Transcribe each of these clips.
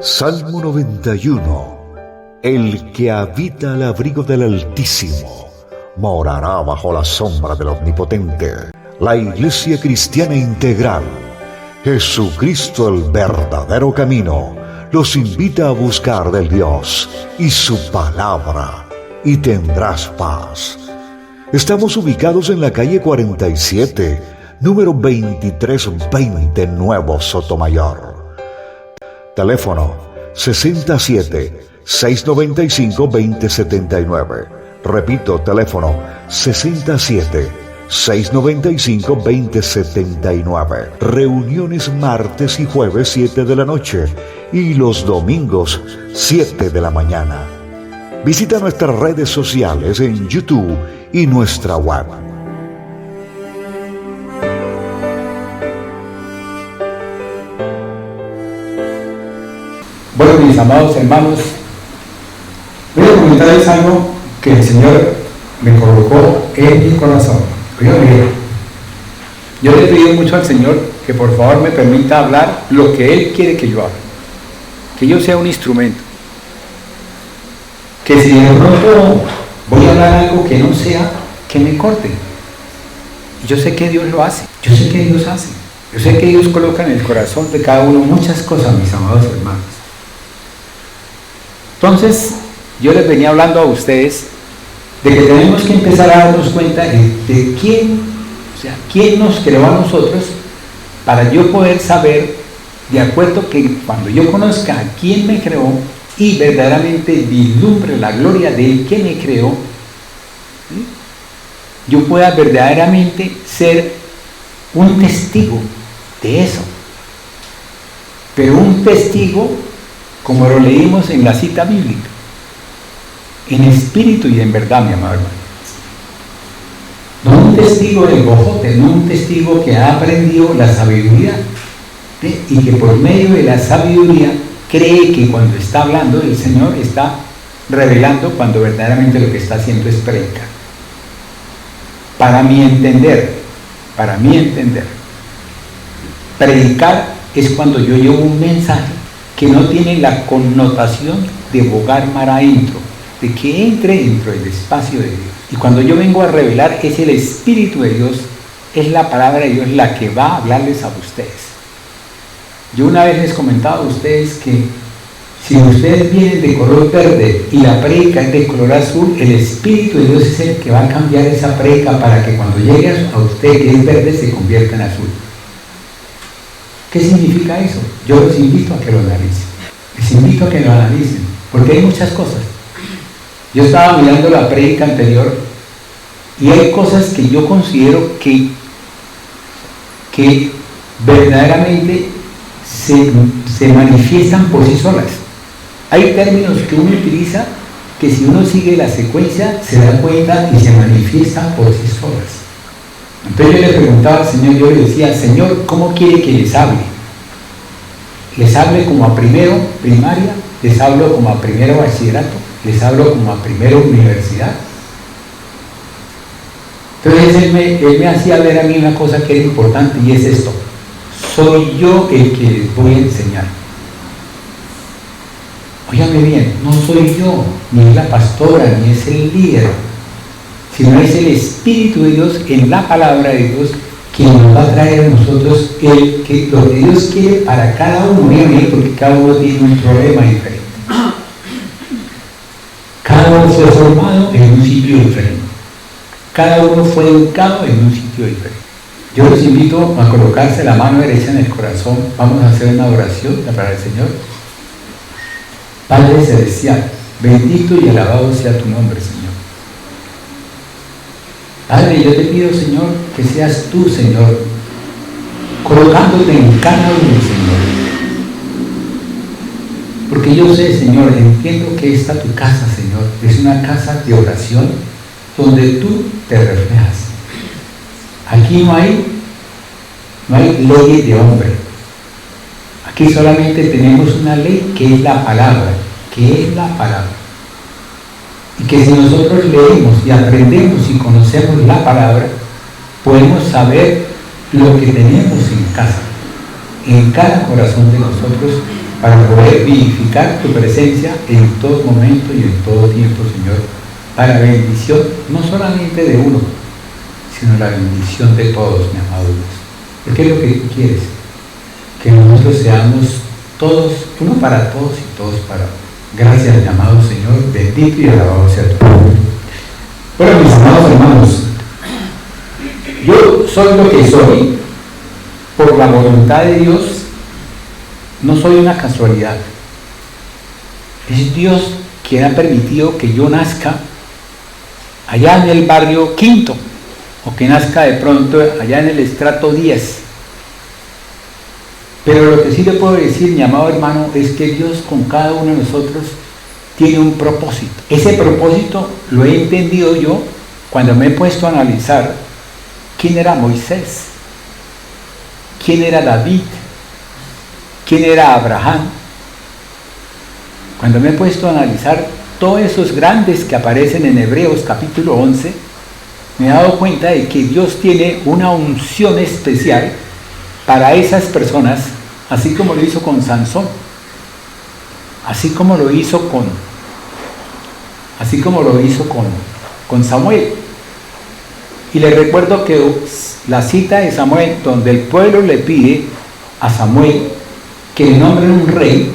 Salmo 91. El que habita al abrigo del Altísimo morará bajo la sombra del Omnipotente. La Iglesia Cristiana Integral, Jesucristo el verdadero camino, los invita a buscar del Dios y su palabra, y tendrás paz. Estamos ubicados en la calle 47, número 2320, Nuevo Sotomayor. Teléfono 67-695-2079. Repito, teléfono 67-695-2079. Reuniones martes y jueves 7 de la noche y los domingos 7 de la mañana. Visita nuestras redes sociales en YouTube y nuestra web. Bueno, mis amados hermanos, voy a comentarles algo que el Señor me colocó en mi corazón. Yo le pido mucho al Señor que por favor me permita hablar lo que Él quiere que yo hable, que yo sea un instrumento, que si de pronto voy a hablar algo que no sea, que me corten. Yo sé que Dios lo hace, yo sé que Dios hace, yo sé que Dios coloca en el corazón de cada uno muchas cosas, mis amados hermanos. Entonces, yo les venía hablando a ustedes de que tenemos que empezar a darnos cuenta de quién, o sea, quién nos creó a nosotros, para yo poder saber, de acuerdo que cuando yo conozca a quién me creó y verdaderamente vislumbre la gloria del que me creó, ¿sí?, yo pueda verdaderamente ser un testigo de eso. Pero un testigo, como lo leímos en la cita bíblica, en espíritu y en verdad, mi amado hermano. No un testigo del bojote, no un testigo que ha aprendido la sabiduría, ¿sí?, y que por medio de la sabiduría cree que cuando está hablando el Señor está revelando, cuando verdaderamente lo que está haciendo es predicar. Para mi entender, predicar es cuando yo llevo un mensaje que no tiene la connotación de bogar mar adentro, de que entre dentro del espacio de Dios. Y cuando yo vengo a revelar, es el Espíritu de Dios, es la palabra de Dios la que va a hablarles a ustedes. Yo una vez les comentaba a ustedes que si ustedes vienen de color verde y la prédica es de color azul, el Espíritu de Dios es el que va a cambiar esa prédica para que cuando llegue a usted que es verde se convierta en azul. ¿Qué significa eso? Yo los invito a que lo analicen. Les invito a que lo analicen, porque hay muchas cosas. Yo estaba mirando la prédica anterior y hay cosas que yo considero que verdaderamente se manifiestan por sí solas. Hay términos que uno utiliza que si uno sigue la secuencia se da cuenta y se manifiestan por sí solas. Entonces yo le preguntaba al Señor, yo le decía, Señor, ¿cómo quiere que les hable? ¿Les hable como a primero primaria? ¿Les hablo como a primero bachillerato? ¿Les hablo como a primero universidad? Entonces él me hacía ver a mí una cosa que era importante, y es esto: soy yo el que les voy a enseñar. Óigame bien, no soy yo, ni es la pastora, ni es el líder, sino es el Espíritu de Dios en la palabra de Dios quien nos va a traer a nosotros lo que Dios quiere para cada uno, porque cada uno tiene un problema diferente. Cada uno fue formado en un sitio diferente. Cada uno fue educado en un sitio diferente. Yo los invito a colocarse la mano derecha en el corazón. Vamos a hacer una oración para el Señor. Padre Celestial, bendito y alabado sea tu nombre, Señor. Padre, yo te pido, Señor, que seas tú, Señor, colocándote en cada uno, Señor. Porque yo sé, Señor, entiendo que esta tu casa, Señor, es una casa de oración donde tú te reflejas. Aquí no hay no hay leyes de hombre. Aquí solamente tenemos una ley que es la palabra, y que si nosotros leemos y aprendemos y conocemos la palabra, podemos saber lo que tenemos en casa, en cada corazón de nosotros, para poder vivificar tu presencia en todo momento y en todo tiempo, Señor, para bendición no solamente de uno, sino la bendición de todos, mi amado Dios. Porque es lo que tú quieres, que nosotros seamos todos, uno para todos y todos para uno. Gracias, mi amado Señor, bendito y alabado sea tu nombre. Bueno, mis amados hermanos, yo soy lo que soy por la voluntad de Dios. No soy una casualidad. Es Dios quien ha permitido que yo nazca allá en el barrio Quinto, o que nazca de pronto allá en el estrato 10. Pero lo que sí le puedo decir, mi amado hermano, es que Dios con cada uno de nosotros tiene un propósito. Ese propósito lo he entendido yo cuando me he puesto a analizar quién era Moisés, quién era David, quién era Abraham. Cuando me he puesto a analizar todos esos grandes que aparecen en Hebreos capítulo 11, me he dado cuenta de que Dios tiene una unción especial para esas personas, así como lo hizo con Sansón, así como lo hizo con Samuel. Y les recuerdo que la cita de Samuel, donde el pueblo le pide a Samuel que le nombren un rey,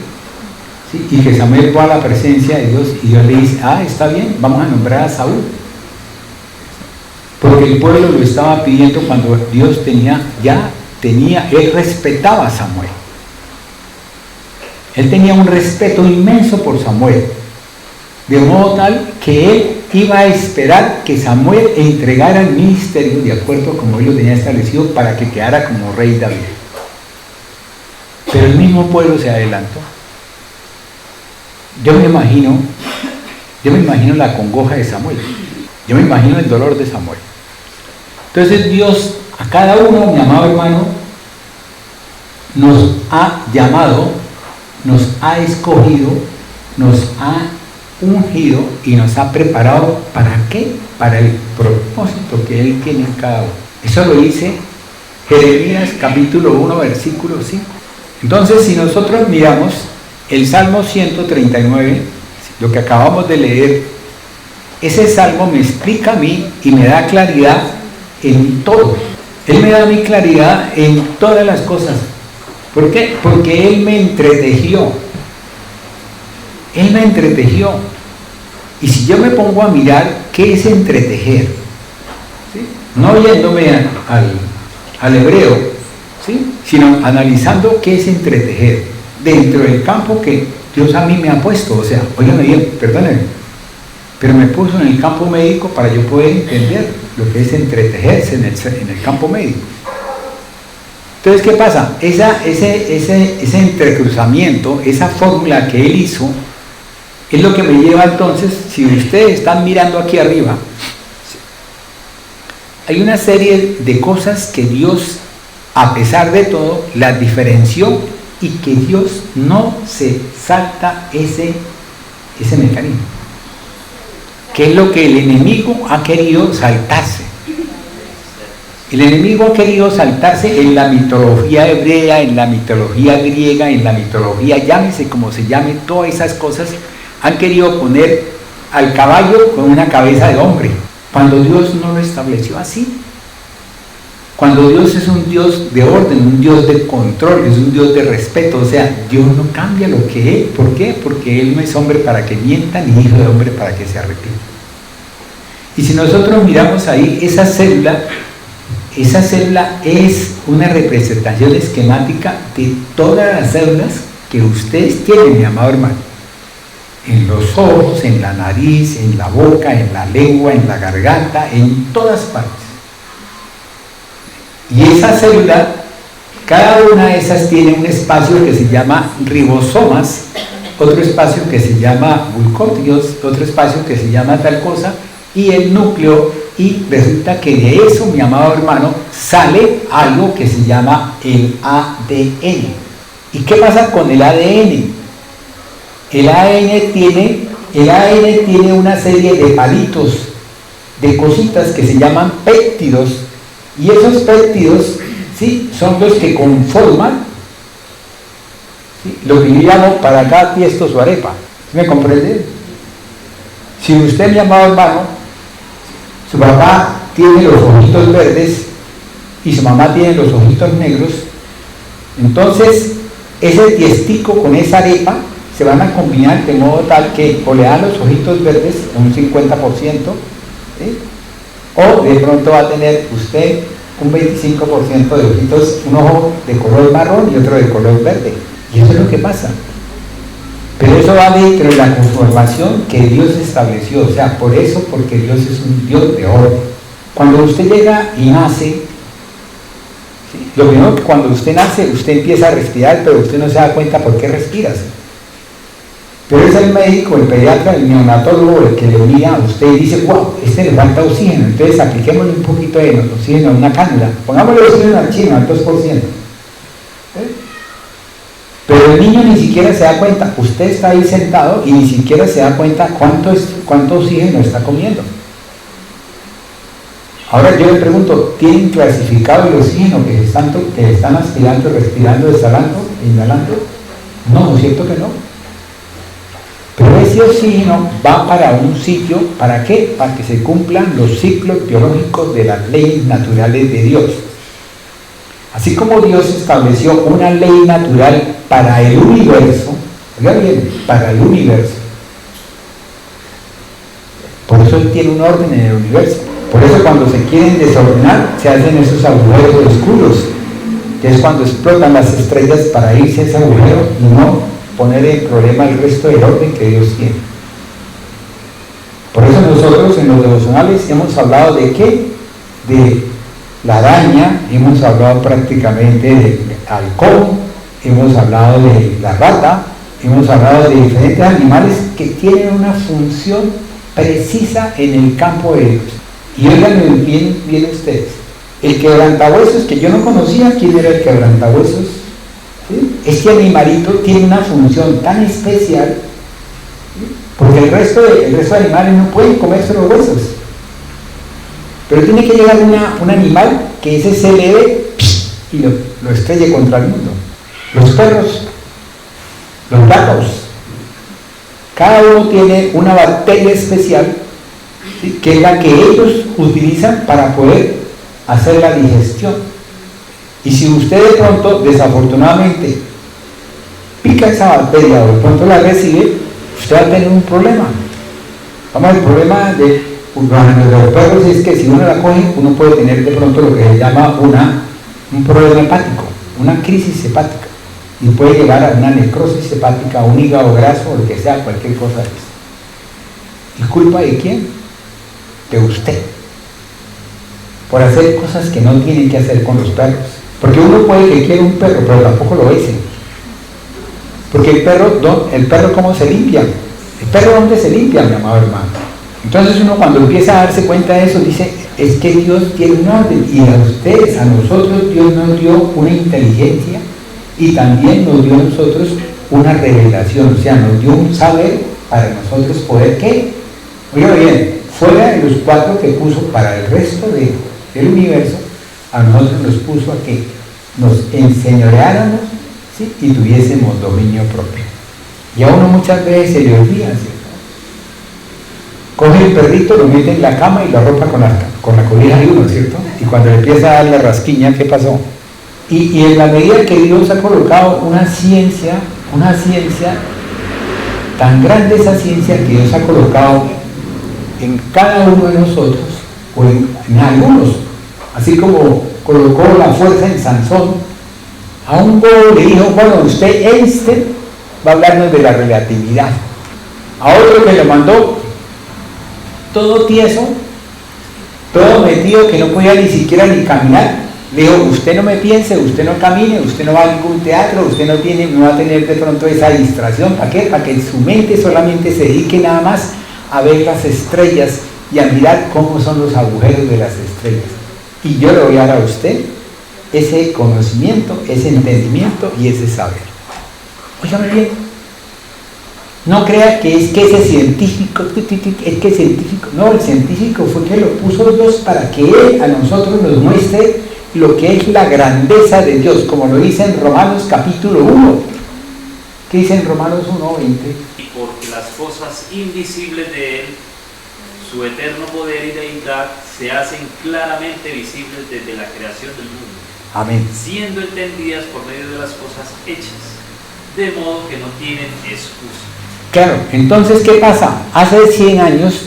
¿sí? Y que Samuel va a la presencia de Dios y Dios le dice, está bien, vamos a nombrar a Saúl. Porque el pueblo lo estaba pidiendo cuando Dios él respetaba a Samuel. Él tenía un respeto inmenso por Samuel, de modo tal que él iba a esperar que Samuel entregara el ministerio de acuerdo como él lo tenía establecido para que quedara como rey David. Pero el mismo pueblo se adelantó. Yo me imagino la congoja de Samuel, yo me imagino el dolor de Samuel. Entonces Dios a cada uno, mi amado hermano, nos ha llamado, nos ha escogido, nos ha ungido y nos ha preparado. ¿Para qué? Para el propósito que Él tiene en cada uno. Eso lo dice Jeremías capítulo 1 versículo 5. Entonces, si nosotros miramos el Salmo 139, lo que acabamos de leer, ese salmo me explica a mí y me da claridad en todo. Él me da a mí claridad en todas las cosas. ¿Por qué? Porque Él me entretejió. Él me entretejió. Y si yo me pongo a mirar qué es entretejer, ¿sí? No yéndome al hebreo, ¿sí? Sino analizando qué es entretejer dentro del campo que Dios a mí me ha puesto. O sea, óigame bien, perdónenme, pero me puso en el campo médico para yo poder entender lo que es entretejerse en el campo médico. Entonces, ¿qué pasa? Ese entrecruzamiento, esa fórmula que Él hizo, es lo que me lleva entonces, si ustedes están mirando aquí arriba, hay una serie de cosas que Dios, a pesar de todo, las diferenció y que Dios no se salta ese mecanismo. ¿Qué es lo que el enemigo ha querido saltarse? El enemigo ha querido saltarse en la mitología hebrea, en la mitología griega, en la mitología, llámese como se llame, todas esas cosas, han querido poner al caballo con una cabeza de hombre, cuando Dios no lo estableció así. Cuando Dios es un Dios de orden, un Dios de control, es un Dios de respeto, o sea, Dios no cambia lo que es. ¿Por qué? Porque Él no es hombre para que mienta, ni hijo de hombre para que se arrepienta. Y si nosotros miramos ahí, esa célula es una representación esquemática de todas las células que ustedes tienen, mi amado hermano. En los ojos, en la nariz, en la boca, en la lengua, en la garganta, en todas partes. Y esa célula, cada una de esas tiene un espacio que se llama ribosomas, otro espacio que se llama bulcótidos, otro espacio que se llama tal cosa, y el núcleo y resulta que de eso, mi amado hermano, sale algo que se llama el ADN. ¿Y qué pasa con el ADN? El ADN tiene una serie de palitos, de cositas que se llaman péptidos, y esos péptidos, ¿sí?, son los que conforman, ¿sí?, lo que yo llamo para acá tiesto su arepa. ¿Sí me comprende? Si usted, mi amado hermano, su papá tiene los ojitos verdes y su mamá tiene los ojitos negros, entonces ese tiestico con esa arepa se van a combinar de modo tal que o le dan los ojitos verdes un 50%, ¿sí?, o de pronto va a tener usted un 25% de ojitos, un ojo de color marrón y otro de color verde. Y eso es lo que pasa. Pero eso va dentro de la conformación que Dios estableció. O sea, por eso, porque Dios es un Dios de orden. Cuando usted llega y nace, ¿sí?, lo primero que cuando usted nace, usted empieza a respirar, pero usted no se da cuenta por qué respira. Pero es el médico, el pediatra, el neonatólogo el que le mira a usted y dice, wow, le falta oxígeno, entonces apliquémosle un poquito de oxígeno a una cánula, pongámosle oxígeno al chino, al 2%. Pero el niño ni siquiera se da cuenta, usted está ahí sentado y ni siquiera se da cuenta cuánto oxígeno está comiendo. Ahora yo le pregunto, ¿tienen clasificado el oxígeno que están aspirando, respirando, exhalando, inhalando? No, ¿no es cierto que no? Pero ese oxígeno va para un sitio, ¿para qué? Para que se cumplan los ciclos biológicos de las leyes naturales de Dios. Así como Dios estableció una ley natural para el universo, oiga bien, para el universo. Por eso Él tiene un orden en el universo. Por eso cuando se quieren desordenar, se hacen esos agujeros oscuros, que es cuando explotan las estrellas para irse a ese agujero y no poner en problema el resto del orden que Dios tiene. Por eso nosotros en los devocionales hemos hablado de qué, de la araña, hemos hablado prácticamente del halcón, hemos hablado de la rata, hemos hablado de diferentes animales que tienen una función precisa en el campo de Dios. Y oigan bien ustedes, el quebrantahuesos, que yo no conocía quién era el quebrantahuesos, ¿sí?, este animalito tiene una función tan especial, ¿sí?, porque el resto de animales no pueden comerse los huesos, pero tiene que llegar un animal que ese se eleve y lo estrelle contra el mundo. Los perros, los gatos, cada uno tiene una bacteria especial, ¿sí?, que es la que ellos utilizan para poder hacer la digestión. Y si usted de pronto, desafortunadamente, pica esa bacteria o de pronto la recibe, usted va a tener un problema. Vamos, el problema de los perros es que si uno la coge, uno puede tener de pronto lo que se llama un problema hepático, una crisis hepática, y puede llegar a una necrosis hepática, un hígado graso, o lo que sea, cualquier cosa de eso. ¿Y culpa de quién? De usted, por hacer cosas que no tienen que hacer con los perros. Porque uno puede que quiera un perro, pero tampoco lo hace. Porque el perro ¿cómo se limpia? ¿El perro dónde se limpia, mi amado hermano? Entonces uno cuando empieza a darse cuenta de eso, dice, es que Dios tiene un orden, y a ustedes, a nosotros, Dios nos dio una inteligencia, y también nos dio a nosotros una revelación, o sea, nos dio un saber para nosotros poder, ¿qué? Oiga bien, fuera de los 4 que puso para el resto del universo, a nosotros nos puso a que nos enseñoreáramos, ¿sí?, y tuviésemos dominio propio. Y a uno muchas veces se le olvida, ¿cierto? Coge el perrito, lo mete en la cama y lo arropa con la cobija de uno, ¿cierto? Y cuando le empieza a dar la rasquiña, ¿qué pasó? Y en la medida que Dios ha colocado una ciencia tan grande, esa ciencia que Dios ha colocado en cada uno de nosotros, o en algunos, así como colocó la fuerza en Sansón, a un bobo le dijo, bueno, usted Einstein va a hablarnos de la relatividad. A otro que lo mandó todo tieso, todo metido, que no podía ni siquiera ni caminar, le dijo, usted no me piense, usted no camine, usted no va a ningún teatro, usted no va a tener de pronto esa distracción. ¿Para qué? Para que su mente solamente se dedique nada más a ver las estrellas y a mirar cómo son los agujeros de las estrellas. Y yo le voy a dar a usted ese conocimiento, ese entendimiento y ese saber. Óigame bien, no crea que es que ese científico, es que científico, no, el científico fue que lo puso Dios para que Él a nosotros nos muestre lo que es la grandeza de Dios, como lo dice en Romanos capítulo 1. ¿Qué dice en Romanos 1:20? Y porque las cosas invisibles de Él, su eterno poder y deidad, se hacen claramente visibles desde la creación del mundo. Amén. Siendo entendidas por medio de las cosas hechas, de modo que no tienen excusa. Claro, entonces, ¿qué pasa? Hace 100 años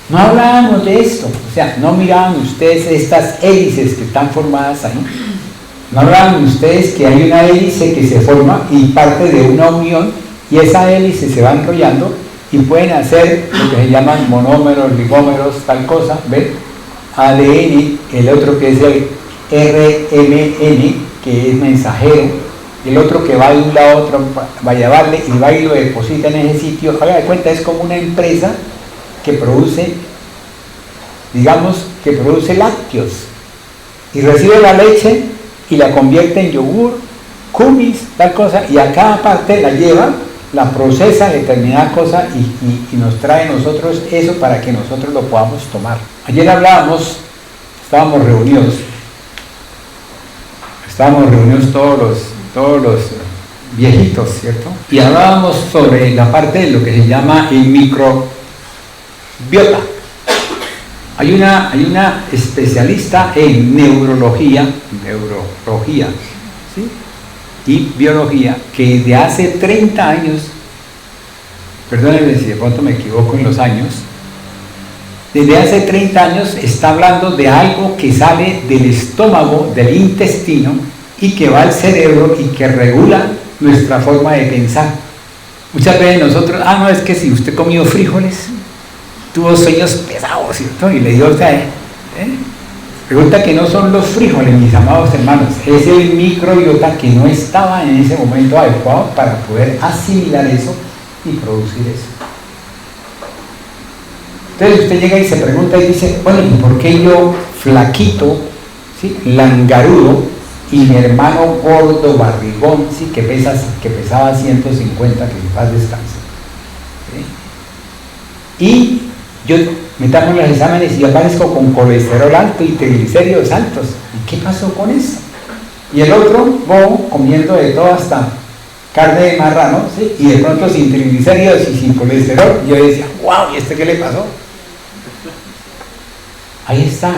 no hablábamos de esto, o sea, no miraban ustedes estas hélices que están formadas ahí, no hablaban ustedes que hay una hélice que se forma y parte de una unión, y esa hélice se va enrollando y pueden hacer lo que se llaman monómeros, ligómeros, tal cosa, ¿ven? ADN, el otro que es el RMN, que es mensajero, el otro que va de un lado a otro, va a llevarle y va y lo deposita en ese sitio. Haga de cuenta, es como una empresa que produce, digamos, que produce lácteos y recibe la leche y la convierte en yogur, kumis, tal cosa, y a cada parte la lleva, la procesa determinada cosa y nos trae a nosotros eso para que nosotros lo podamos tomar. Ayer hablábamos, estábamos reunidos todos los viejitos, ¿cierto? Y hablábamos sobre la parte de lo que se llama el microbiota. Hay una especialista en neurología, ¿sí? Y biología, que desde hace 30 años, perdónenme si de pronto me equivoco en los años, desde hace 30 años está hablando de algo que sale del estómago, del intestino, y que va al cerebro y que regula nuestra forma de pensar. Muchas veces nosotros, no, es que si usted comió frijoles, tuvo sueños pesados, ¿cierto? Y le dio, resulta que no son los frijoles, mis amados hermanos, es el microbiota que no estaba en ese momento adecuado para poder asimilar eso y producir eso. Entonces usted llega y se pregunta y dice, bueno, ¿y por qué yo flaquito, ¿sí? Langarudo, y mi hermano gordo, barrigón, ¿sí? que pesaba 150, que en paz descanse? ¿Sí? Y yo metamos los exámenes y yo aparezco con colesterol alto y triglicéridos altos. ¿Y qué pasó con eso? Y el otro, bobo, comiendo de todo hasta carne de marrano, ¿sí? Y de pronto sin triglicéridos y sin colesterol. Y yo decía, wow, ¿y este qué le pasó? Ahí está,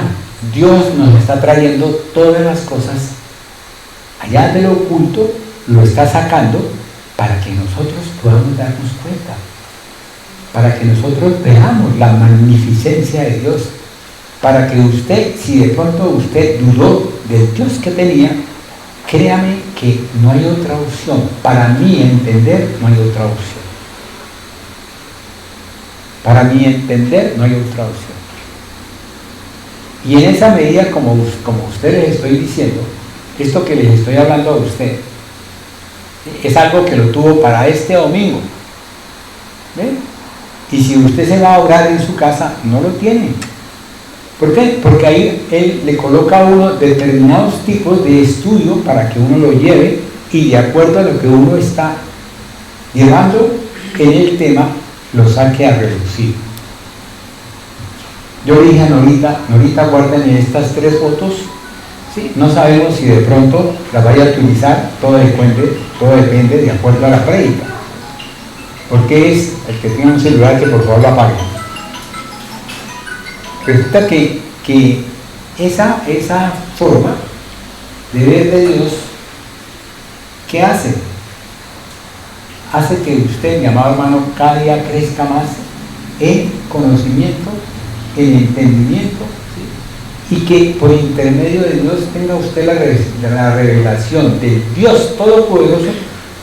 Dios nos está trayendo todas las cosas allá de lo oculto, lo está sacando para que nosotros podamos darnos cuenta, para que nosotros veamos la magnificencia de Dios, para que usted, si de pronto usted dudó del Dios que tenía, créame que no hay otra opción. Para mí entender, no hay otra opción. Para mí entender, no hay otra opción. Y en esa medida, como ustedes les estoy diciendo, esto que les estoy hablando a usted, es algo que lo tuvo para este domingo. ¿Ve? Y si usted se va a orar en su casa, no lo tiene. ¿Por qué? Porque ahí él le coloca a uno determinados tipos de estudio para que uno lo lleve y de acuerdo a lo que uno está llevando en el tema, lo saque a relucir. Yo dije a Norita, guárdenme estas 3 fotos. ¿Sí? No sabemos si de pronto las vaya a utilizar, todo depende de acuerdo a la prédica. Porque es el que tenga un celular que por favor lo apague. Resulta que esa forma de ver de Dios, ¿qué hace? Hace que usted, mi amado hermano, cada día crezca más en conocimiento, en entendimiento, ¿sí? Y que por intermedio de Dios tenga usted la revelación del Dios Todopoderoso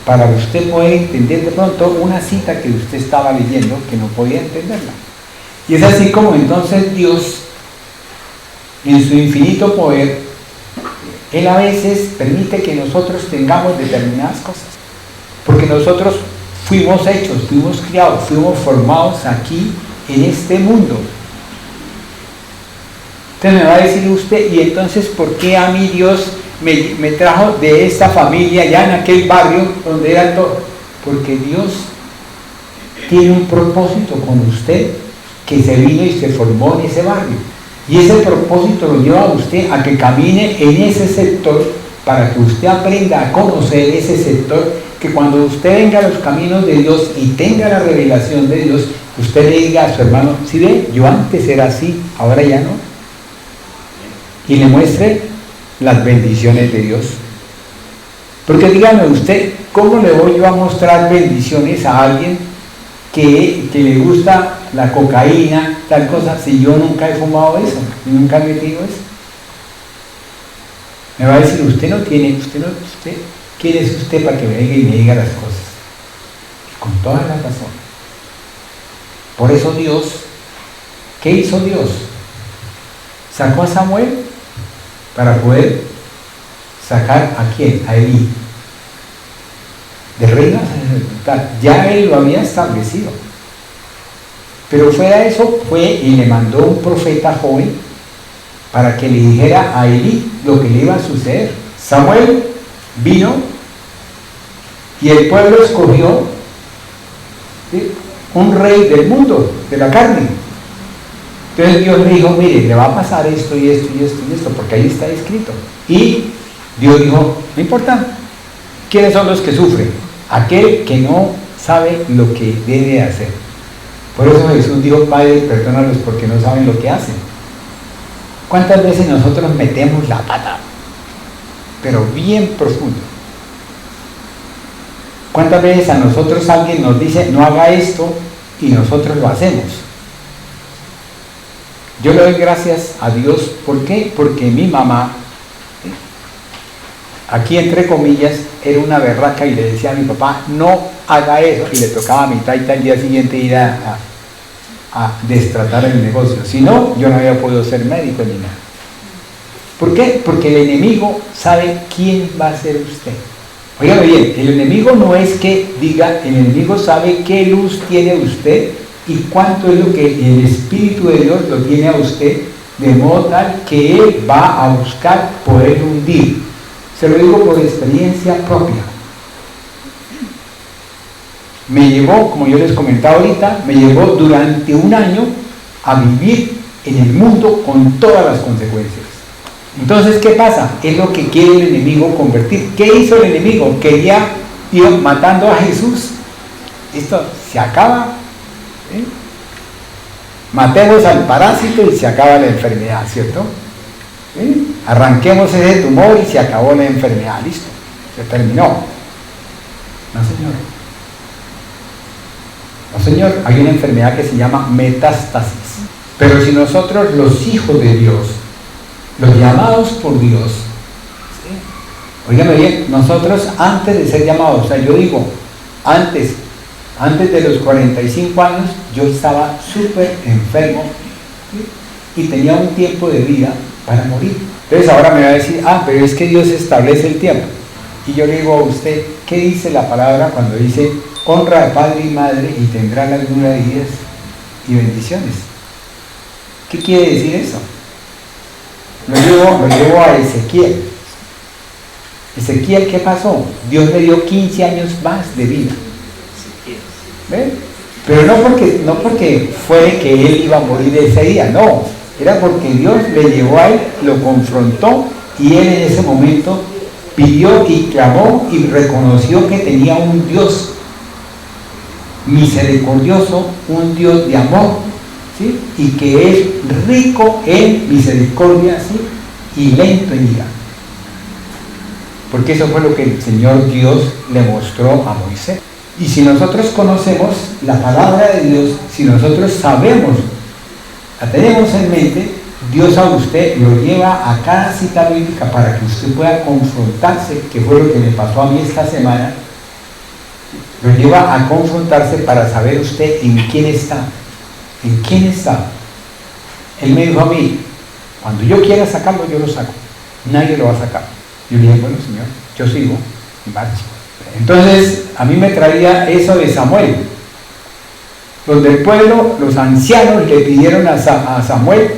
para usted poder entender de pronto una cita que usted estaba leyendo que no podía entenderla. Y es así como entonces Dios, en su infinito poder, Él a veces permite que nosotros tengamos determinadas cosas, porque nosotros fuimos hechos, fuimos criados, fuimos formados aquí en este mundo Entonces me va a decir usted, ¿y entonces por qué a mí Dios me trajo de esta familia allá en aquel barrio donde era todo? Porque Dios tiene un propósito con usted que se vino y se formó en ese barrio. Y ese propósito lo lleva a usted a que camine en ese sector para que usted aprenda a conocer ese sector, que cuando usted venga a los caminos de Dios y tenga la revelación de Dios, usted le diga a su hermano, ¿sí ve? Yo antes era así, ahora ya no. Y le muestre las bendiciones de Dios. Porque dígame usted, ¿cómo le voy yo a mostrar bendiciones a alguien que le gusta la cocaína, tal cosa, si yo nunca he fumado eso, nunca he metido eso? Me va a decir, ¿quién es usted para que me venga y me diga las cosas? Con toda la razón. Por eso Dios, ¿qué hizo Dios? Sacó a Samuel para poder sacar ¿a quién? A Elí. De reino sacerdotal. Ya él lo había establecido. Pero fuera de eso, fue y le mandó un profeta joven para que le dijera a Elí lo que le iba a suceder. Samuel vino y el pueblo escogió, ¿sí?, un rey del mundo, de la carne. Entonces Dios le dijo, mire, le va a pasar esto y esto y esto y esto, porque ahí está escrito. Y Dios dijo, no importa, ¿quiénes son los que sufren? Aquel que no sabe lo que debe hacer. Por eso Jesús dijo, Padre, perdónalos porque no saben lo que hacen. ¿Cuántas veces nosotros metemos la pata? Pero bien profundo. ¿Cuántas veces a nosotros alguien nos dice, no haga esto, y nosotros lo hacemos? Yo le doy gracias a Dios. ¿Por qué? Porque mi mamá, aquí entre comillas, era una berraca y le decía a mi papá, no haga eso, y le tocaba a mi taita el día siguiente ir a destratar el negocio. Si no, yo no había podido ser médico ni nada. ¿Por qué? Porque el enemigo sabe quién va a ser usted. Óigame bien, el enemigo no es que diga, el enemigo sabe qué luz tiene usted y cuánto es lo que el Espíritu de Dios lo tiene a usted, de modo tal que él va a buscar poder hundir. Se lo digo por experiencia propia. Me llevó, como yo les comentaba ahorita, me llevó durante un año a vivir en el mundo con todas las consecuencias. Entonces, ¿qué pasa? Es lo que quiere el enemigo convertir. ¿Qué hizo el enemigo? Quería ir matando a Jesús. Esto se acaba. Matemos al parásito y se acaba la enfermedad, ¿cierto? Arranquemos ese tumor y se acabó la enfermedad. Listo, se terminó. No, señor. No, señor, hay una enfermedad que se llama metástasis. Pero si nosotros, los hijos de Dios, los llamados por Dios, ¿sí?, óigame bien, nosotros antes de ser llamados, o sea, yo digo, antes de los 45 años, yo estaba súper enfermo, ¿sí?, y tenía un tiempo de vida para morir. Entonces ahora me va a decir, pero es que Dios establece el tiempo. Y yo le digo a usted, ¿qué dice la palabra cuando dice, honra a padre y madre y tendrá largura de días y bendiciones? ¿Qué quiere decir eso? Lo llevo a Ezequiel. Ezequiel, ¿qué pasó? Dios le dio 15 años más de vida. ¿Ven? Pero no porque fue que él iba a morir ese día, no. Era porque Dios le llevó a él, lo confrontó, y él en ese momento pidió y clamó y reconoció que tenía un Dios misericordioso, un Dios de amor, ¿sí?, y que es rico en misericordia, ¿sí?, y lento en ira. Porque eso fue lo que el Señor Dios le mostró a Moisés. Y si nosotros conocemos la palabra de Dios, si nosotros sabemos, la tenemos en mente, Dios a usted lo lleva a cada cita bíblica para que usted pueda confrontarse, que fue lo que me pasó a mí esta semana. Lo lleva a confrontarse para saber usted en quién está. ¿En quién está? Él me dijo a mí, cuando yo quiera sacarlo, yo lo saco. Nadie lo va a sacar. Yo le dije, bueno, Señor, yo sigo y marcho. Entonces, a mí me traía eso de Samuel, donde el pueblo, los ancianos, le pidieron a Samuel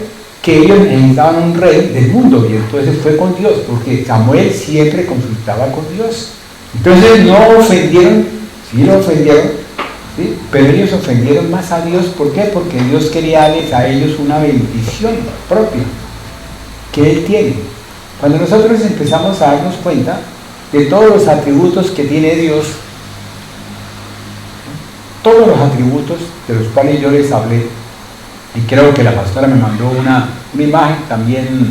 que ellos necesitaban un rey del mundo, y entonces fue con Dios, porque Samuel siempre consultaba con Dios. Entonces no ofendieron, sí lo ofendieron, ¿sí? Pero ellos ofendieron más a Dios. ¿Por qué? Porque Dios quería darles a ellos una bendición propia que Él tiene. Cuando nosotros empezamos a darnos cuenta de todos los atributos que tiene Dios, todos los atributos de los cuales yo les hablé, y creo que la pastora me mandó una imagen, también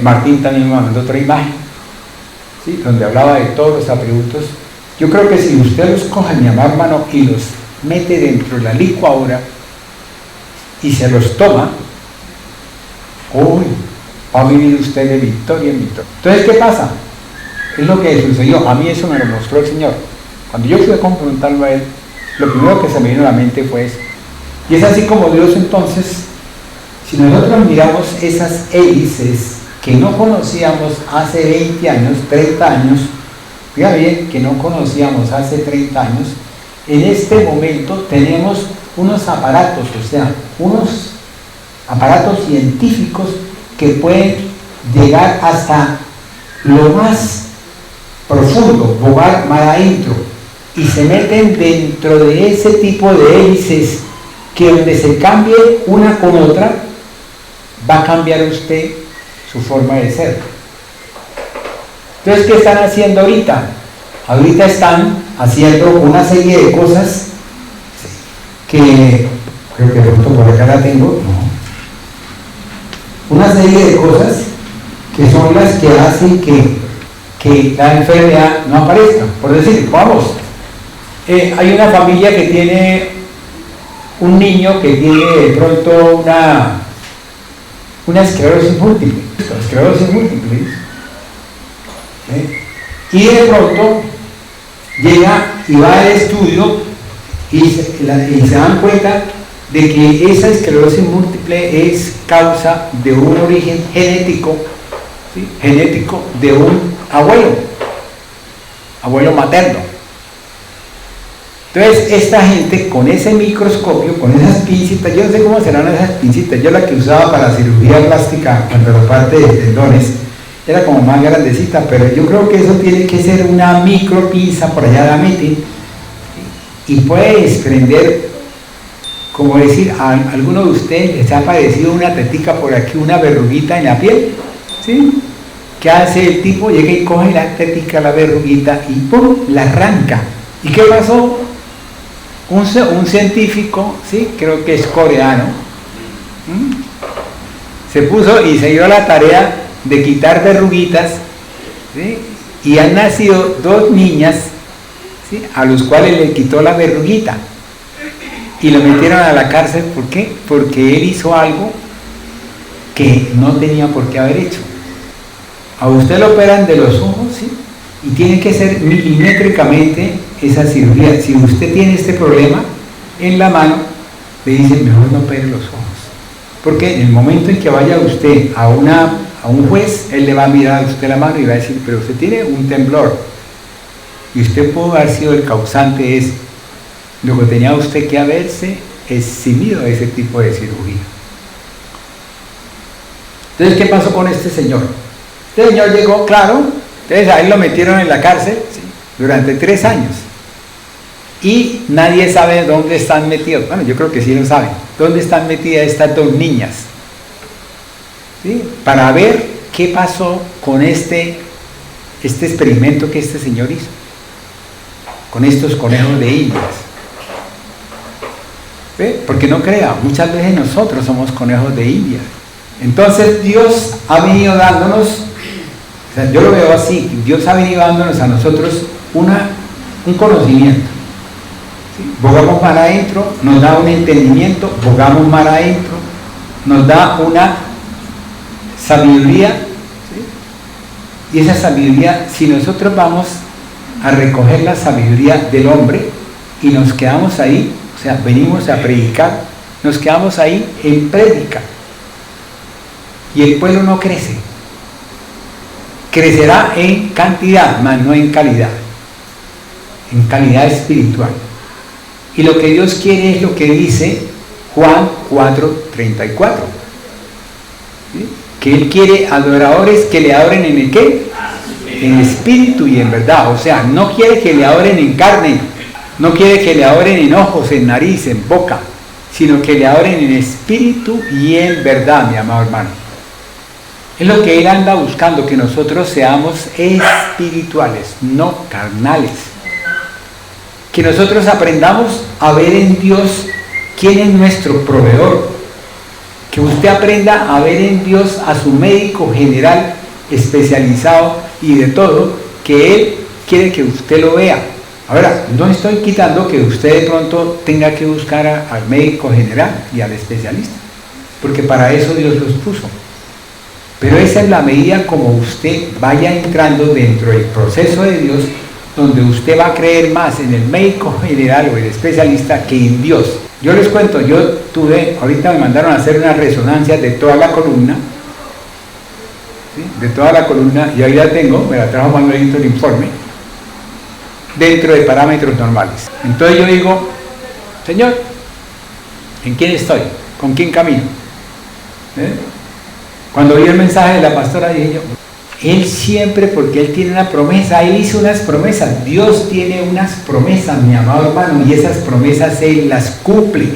Martín también me mandó otra imagen, ¿sí? Donde hablaba de todos los atributos. Yo creo que si usted los coge, mi amado hermano, y los mete dentro de la licuadora y se los toma, uy, va a vivir usted de victoria en victoria. Entonces, ¿qué pasa? Es lo que sucedió. A mí eso me lo mostró el Señor. Cuando yo fui a confrontarlo a Él, lo primero que se me vino a la mente fue eso. Y es así como Dios, entonces, si nosotros miramos esas hélices que no conocíamos hace 20 años, 30 años, fíjate bien, que no conocíamos hace 30 años, en este momento tenemos unos aparatos, o sea, unos aparatos científicos que pueden llegar hasta lo más profundo, bogar mar adentro, y se meten dentro de ese tipo de hélices que donde se cambie una con otra, va a cambiar usted su forma de ser. Entonces, ¿qué están haciendo ahorita? Ahorita están haciendo una serie de cosas que, creo que de pronto por acá la tengo, no. Una serie de cosas que son las que hacen que la enfermedad no aparezca. Por decir, vamos, hay una familia que tiene un niño que tiene de pronto una esclerosis múltiple, y de pronto llega y va al estudio y se dan cuenta de que esa esclerosis múltiple es causa de un origen genético, ¿sí? Genético de un abuelo materno. Entonces, esta gente con ese microscopio, con esas pincitas, yo no sé cómo serán esas pincitas, yo la que usaba para cirugía plástica, cuando la parte de tendones, era como más grandecita, pero yo creo que eso tiene que ser una micro pinza, por allá la meten, y puede desprender, como decir, a alguno de ustedes les ha aparecido una tetica por aquí, una verruguita en la piel, ¿sí? ¿Qué hace el tipo? Llega y coge la tetica, la verruguita, y ¡pum!, la arranca. ¿Y qué pasó? Un científico, ¿sí? Creo que es coreano, se puso y se dio la tarea de quitar verruguitas, ¿sí? Y han nacido 2 niñas, ¿sí? A los cuales le quitó la verruguita y lo metieron a la cárcel. ¿Por qué? Porque él hizo algo que no tenía por qué haber hecho. A usted lo operan de los ojos, ¿sí? Y tiene que ser milimétricamente esa cirugía. Si usted tiene este problema en la mano, le dicen mejor no opere los ojos, porque en el momento en que vaya usted a un juez, él le va a mirar a usted la mano y va a decir, pero usted tiene un temblor y usted pudo haber sido el causante de eso. Luego tenía usted que haberse eximido de ese tipo de cirugía. Entonces, ¿qué pasó con este señor? Este señor llegó, claro, entonces a él lo metieron en la cárcel, ¿sí?, durante 3 años. Y nadie sabe dónde están metidos. Bueno, yo creo que sí lo saben. ¿Dónde están metidas estas 2 niñas? ¿Sí? Para ver qué pasó con este experimento que este señor hizo, con estos conejos de Indias. ¿Ve? Porque no crea, muchas veces nosotros somos conejos de Indias. Entonces Dios ha venido dándonos, o sea, yo lo veo así, Dios ha venido dándonos a nosotros un conocimiento. ¿Sí? Bogamos mar adentro, nos da un entendimiento, bogamos mar adentro, nos da una sabiduría, ¿sí? Y esa sabiduría, si nosotros vamos a recoger la sabiduría del hombre y nos quedamos ahí, o sea, venimos a predicar, nos quedamos ahí en prédica, y el pueblo no crece. Crecerá en cantidad, mas no en calidad espiritual. Y lo que Dios quiere es lo que dice Juan 4:34. ¿sí? Que Él quiere adoradores que le adoren en el ¿qué? En espíritu y en verdad. O sea, no quiere que le adoren en carne, no quiere que le adoren en ojos, en nariz, en boca, sino que le adoren en espíritu y en verdad, mi amado hermano. Es lo que Él anda buscando, que nosotros seamos espirituales, no carnales. Que nosotros aprendamos a ver en Dios quién es nuestro proveedor. Que usted aprenda a ver en Dios a su médico general especializado y de todo, que Él quiere que usted lo vea. Ahora, no estoy quitando que usted de pronto tenga que buscar al médico general y al especialista, porque para eso Dios los puso. Pero esa es la medida como usted vaya entrando dentro del proceso de Dios, donde usted va a creer más en el médico general o el especialista que en Dios. Yo les cuento, ahorita me mandaron a hacer una resonancia de toda la columna, ¿sí? De toda la columna, y ahí la tengo, me la trajo Manuelito el informe, dentro de parámetros normales. Entonces yo digo, Señor, ¿en quién estoy? ¿Con quién camino? Cuando vi el mensaje de la pastora dije yo, Él siempre, porque Él tiene una promesa, Él hizo unas promesas, Dios tiene unas promesas, mi amado hermano, y esas promesas Él las cumple.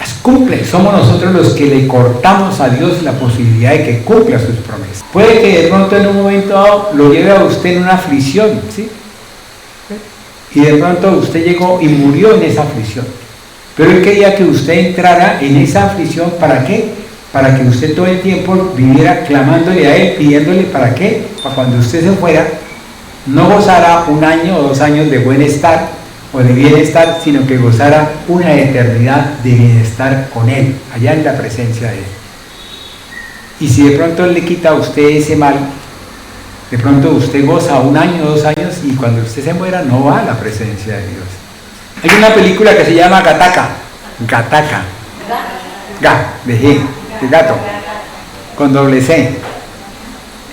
Las cumple, somos nosotros los que le cortamos a Dios la posibilidad de que cumpla sus promesas. Puede que de pronto en un momento dado lo lleve a usted en una aflicción, ¿sí? Y de pronto usted llegó y murió en esa aflicción. Pero Él quería que usted entrara en esa aflicción, ¿para qué? Para que usted todo el tiempo viviera clamándole a Él, pidiéndole, ¿para qué? Para cuando usted se fuera, no gozara 1 año o 2 años de bienestar o de bienestar, sino que gozara una eternidad de bienestar con Él, allá en la presencia de Él. Y si de pronto Él le quita a usted ese mal, de pronto usted goza 1 año, 2 años, y cuando usted se muera no va a la presencia de Dios. Hay una película que se llama Gattaca, de G, de gato, con doble C.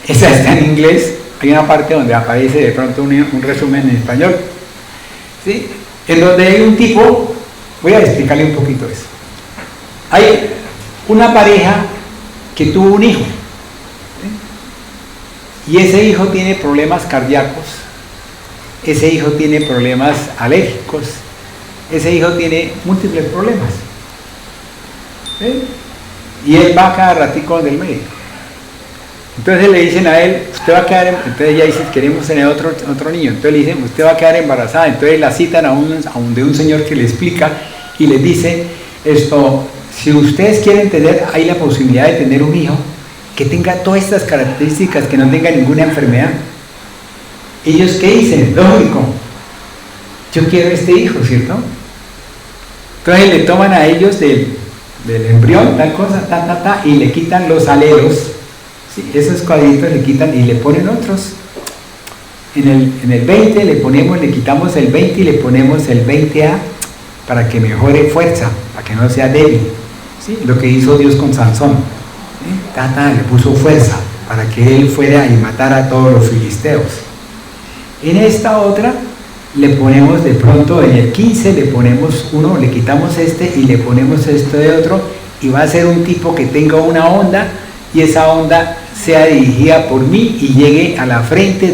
Esa está en inglés. Hay una parte donde aparece de pronto un resumen en español, ¿sí? En donde hay un tipo, voy a explicarle un poquito eso. Hay una pareja que tuvo un hijo, ¿sí? Y ese hijo tiene problemas cardíacos, ese hijo tiene problemas alérgicos, ese hijo tiene múltiples problemas, ¿sí? Y él va cada ratico del médico. Entonces le dicen a él, usted va a quedar, entonces ella dice, queremos tener otro niño. Entonces le dicen, usted va a quedar embarazada. Entonces la citan a un señor que le explica y les dice, si ustedes quieren tener, hay la posibilidad de tener un hijo que tenga todas estas características, que no tenga ninguna enfermedad. Ellos, ¿qué dicen? Lógico, yo quiero este hijo, ¿cierto? Entonces le toman a ellos del embrión, tal cosa, y le quitan los alelos, ¿sí? Esos cuadritos le quitan y le ponen otros. En el 20 le quitamos el 20 y le ponemos el 20A para que mejore fuerza, para que no sea débil, ¿sí? Lo que hizo Dios con Sansón, ¿sí? Le puso fuerza para que él fuera y matara a todos los filisteos. En esta otra le ponemos de pronto, en el 15 le ponemos uno, le quitamos este y le ponemos esto de otro, y va a ser un tipo que tenga una onda, y esa onda sea dirigida por mí y llegue a la frente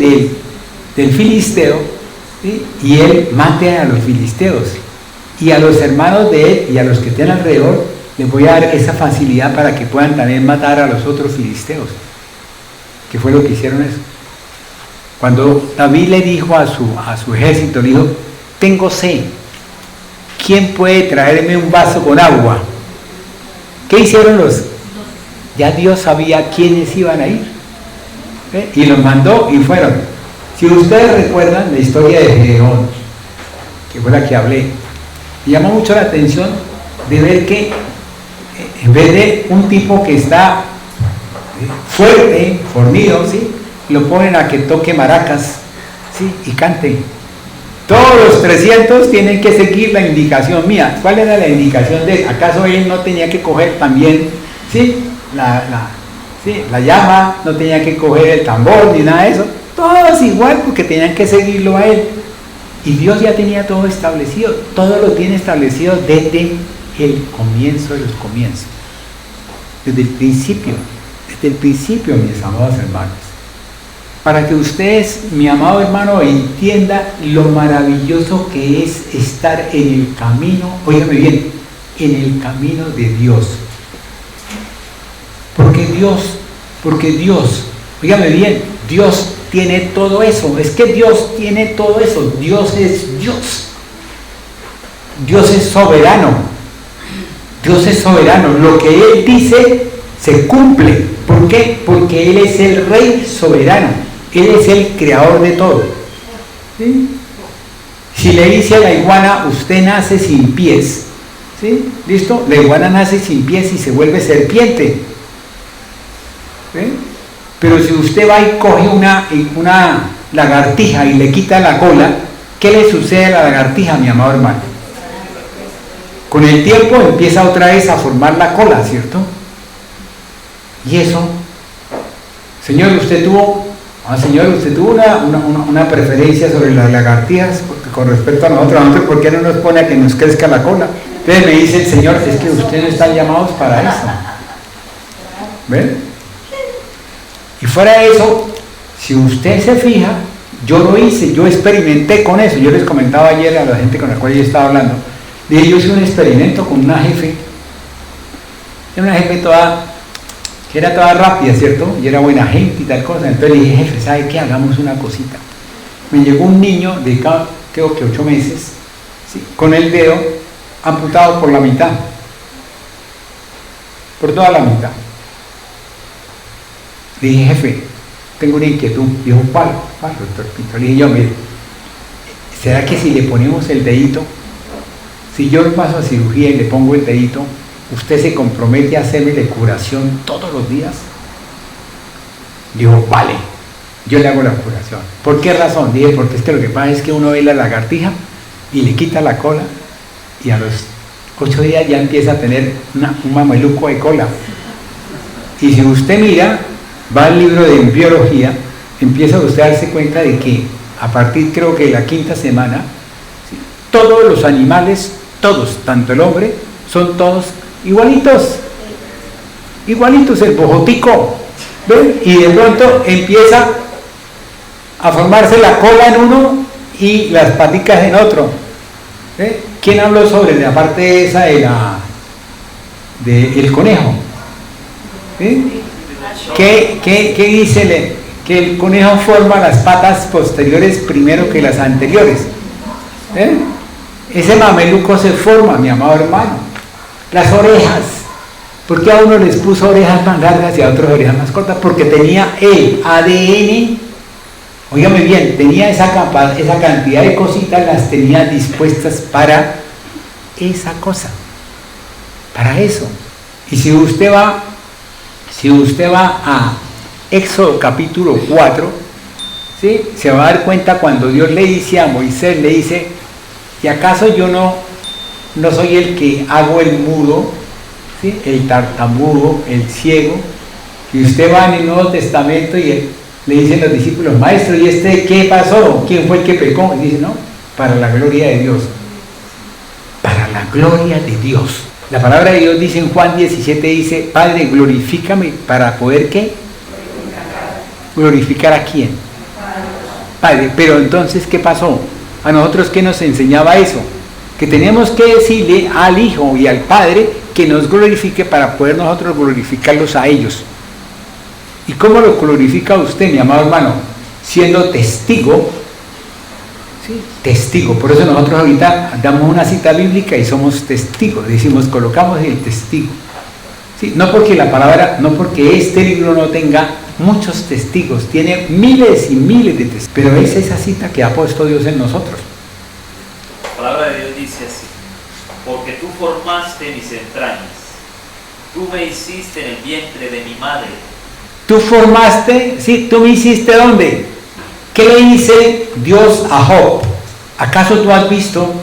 del filisteo, ¿sí? Y él mate a los filisteos, y a los hermanos de él y a los que estén alrededor les voy a dar esa facilidad para que puedan también matar a los otros filisteos, que fue lo que hicieron eso. Cuando David le dijo a su ejército, le dijo, tengo sed, ¿quién puede traerme un vaso con agua? ¿Qué hicieron Ya Dios sabía quiénes iban a ir, y los mandó y fueron. Si ustedes recuerdan la historia de Gedeón, que fue la que hablé, me llamó mucho la atención de ver que en vez de un tipo que está fuerte, fornido, ¿sí?, lo ponen a que toque maracas, ¿sí?, y cante. Todos los 300 tienen que seguir la indicación mía. ¿Cuál era la indicación de él? ¿Acaso él no tenía que coger también, ¿sí?, la llama? No tenía que coger el tambor ni nada de eso. Todos igual, porque tenían que seguirlo a él. Y Dios ya tenía todo establecido. Todo lo tiene establecido desde el comienzo de los comienzos. desde el principio, mis amados hermanos. Para que ustedes, mi amado hermano, entienda lo maravilloso que es estar en el camino, óigame bien, en el camino de Dios. Porque Dios, óigame bien, Dios tiene todo eso. Es que Dios tiene todo eso. Dios es Dios. Dios es soberano. Dios es soberano. Lo que Él dice se cumple. ¿Por qué? Porque Él es el Rey soberano. Él es el creador de todo. ¿Sí? Si le dice a la iguana, usted nace sin pies, ¿sí? ¿Listo? La iguana nace sin pies y se vuelve serpiente. ¿Sí? Pero si usted va y coge una lagartija y le quita la cola, ¿qué le sucede a la lagartija, mi amado hermano? Con el tiempo empieza otra vez a formar la cola, ¿cierto? Y eso, señor, usted tuvo una preferencia sobre las lagartijas con respecto a nosotros, ¿por qué no nos pone a que nos crezca la cola? Entonces me dice el Señor, es que ustedes no están llamados para eso. ¿Ven? Y fuera de eso, si usted se fija, yo lo hice, yo experimenté con eso. Yo les comentaba ayer a la gente con la cual yo estaba hablando, dije, yo hice un experimento con una jefe, era una jefe que era toda rápida, ¿cierto? Y era buena gente y tal cosa. Entonces le dije, jefe, ¿sabe qué? Hagamos una cosita. Me llegó un niño de creo que 8 meses, ¿sí? Con el dedo amputado por la mitad, por toda la mitad. Le dije, jefe, tengo una inquietud. Dijo, ¿cuál, doctor Pinto? Le dije yo, mire, ¿será que si le ponemos el dedito, si yo paso a cirugía y le pongo el dedito, usted se compromete a hacerme la curación todos los días? Dijo, vale, yo le hago la curación. ¿Por qué razón? Dije, porque es que lo que pasa es que uno ve la lagartija y le quita la cola y a los 8 días ya empieza a tener un mameluco de cola. Y si usted mira, va al libro de biología, empieza usted a darse cuenta de que a partir creo que de la 5ª semana, ¿sí? Todos los animales, todos, tanto el hombre, son todos igualitos, el bojotico, ¿ven? Y de pronto empieza a formarse la cola en uno y las paticas en otro. ¿Ven? ¿Quién habló sobre la parte esa del conejo? ¿Ven? ¿Qué dice? Que el conejo forma las patas posteriores primero que las anteriores. ¿Ven? Ese mameluco se forma, mi amado hermano. Las orejas, ¿por qué a uno les puso orejas más largas y a otros orejas más cortas? Porque tenía el ADN, óigame bien, tenía esa cantidad de cositas, las tenía dispuestas para esa cosa, para eso. Y si usted va a Éxodo capítulo 4, ¿sí? Se va a dar cuenta cuando Dios le dice a Moisés, le dice, ¿y acaso yo no soy el que hago el mudo, ¿sí? El tartamudo, el ciego? Y usted va en el Nuevo Testamento y le dicen los discípulos, maestro, ¿y qué pasó? ¿Quién fue el que pecó? Y dice, no, para la gloria de Dios. Para la gloria de Dios. La palabra de Dios dice en Juan 17, dice, Padre, glorifícame para poder, ¿qué? ¿Glorificar a quién? Padre. Pero entonces, ¿qué pasó? A nosotros, ¿qué nos enseñaba eso? Que tenemos que decirle al Hijo y al Padre que nos glorifique para poder nosotros glorificarlos a ellos. ¿Y cómo lo glorifica usted, mi amado hermano? Siendo testigo, ¿sí? Testigo. Por eso nosotros ahorita damos una cita bíblica y somos testigos. Decimos, colocamos el testigo. ¿Sí? No porque este libro no tenga muchos testigos, tiene miles y miles de testigos, pero es esa cita que ha puesto Dios en nosotros. La palabra de Dios dice así: porque tú formaste mis entrañas, tú me hiciste en el vientre de mi madre. Tú formaste, sí, tú me hiciste ¿dónde? ¿Qué le dice Dios a Job? ¿Acaso tú has visto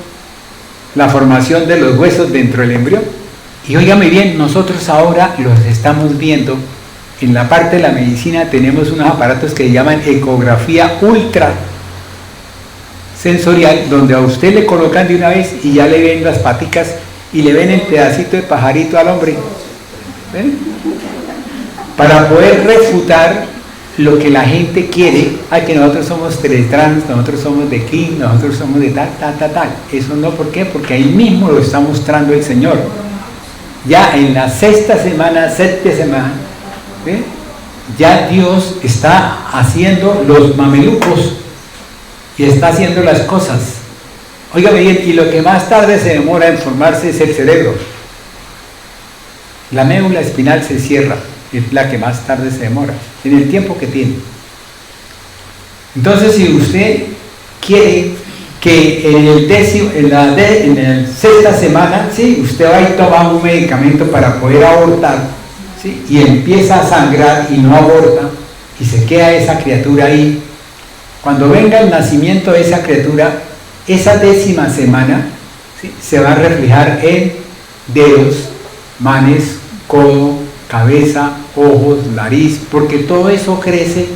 la formación de los huesos dentro del embrión? Y óigame bien, nosotros ahora los estamos viendo. En la parte de la medicina tenemos unos aparatos que se llaman ecografía ultra sensorial, donde a usted le colocan de una vez y ya le ven las paticas y le ven el pedacito de pajarito al hombre. ¿ven? Para poder refutar lo que la gente quiere, que nosotros somos teletrans, nosotros somos de King, nosotros somos de tal. Eso no, ¿por qué? Porque ahí mismo lo está mostrando el Señor. Ya en la séptima semana, ¿ven? Ya Dios está haciendo los mamelucos y está haciendo las cosas. Óigame bien, y lo que más tarde se demora en formarse es el cerebro. La médula espinal se cierra, es la que más tarde se demora, en el tiempo que tiene. Entonces, si usted quiere que en la sexta semana, ¿sí?, usted va y toma un medicamento para poder abortar, ¿sí?, y empieza a sangrar y no aborta, y se queda esa criatura ahí. Cuando venga el nacimiento de esa criatura, esa 10ª semana, ¿sí?, se va a reflejar en dedos, manes, codo, cabeza, ojos, nariz, porque todo eso crece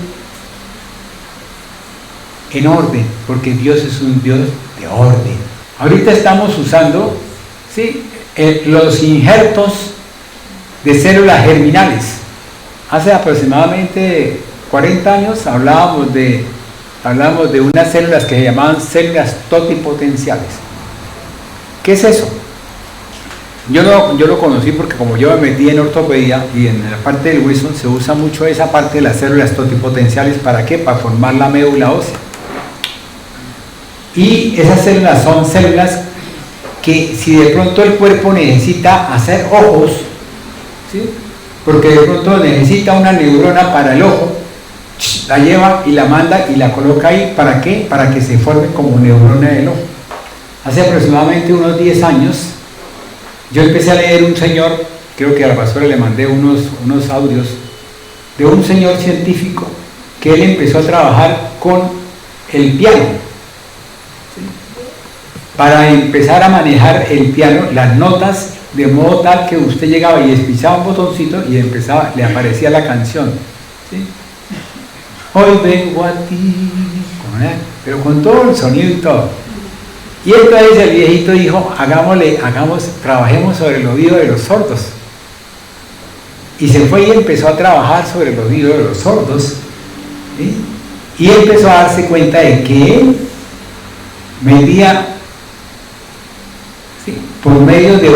en orden, porque Dios es un Dios de orden. Ahorita estamos usando, ¿sí?, los injertos de células germinales. Hace aproximadamente 40 años hablábamos de unas células que se llamaban células totipotenciales. ¿Qué es eso? Yo lo conocí porque como yo me metí en ortopedia y en la parte del hueso se usa mucho esa parte de las células totipotenciales. ¿Para qué? Para formar la médula ósea. Y esas células son células que si de pronto el cuerpo necesita hacer ojos, ¿sí?, porque de pronto necesita una neurona para el ojo, la lleva y la manda y la coloca ahí. ¿Para qué? Para que se forme como neurona del ojo. Hace aproximadamente unos 10 años yo empecé a leer un señor, creo que a la pastora le mandé unos audios de un señor científico que él empezó a trabajar con el piano, ¿sí?, para empezar a manejar el piano, las notas, de modo tal que usted llegaba y pisaba un botoncito y le aparecía la canción, ¿sí? Hoy vengo a ti, pero con todo el sonido y todo. Y entonces el viejito dijo, trabajemos sobre el oído de los sordos. Y se fue y empezó a trabajar sobre el oído de los sordos, ¿sí?, y empezó a darse cuenta de que él medía, ¿sí?, por medio de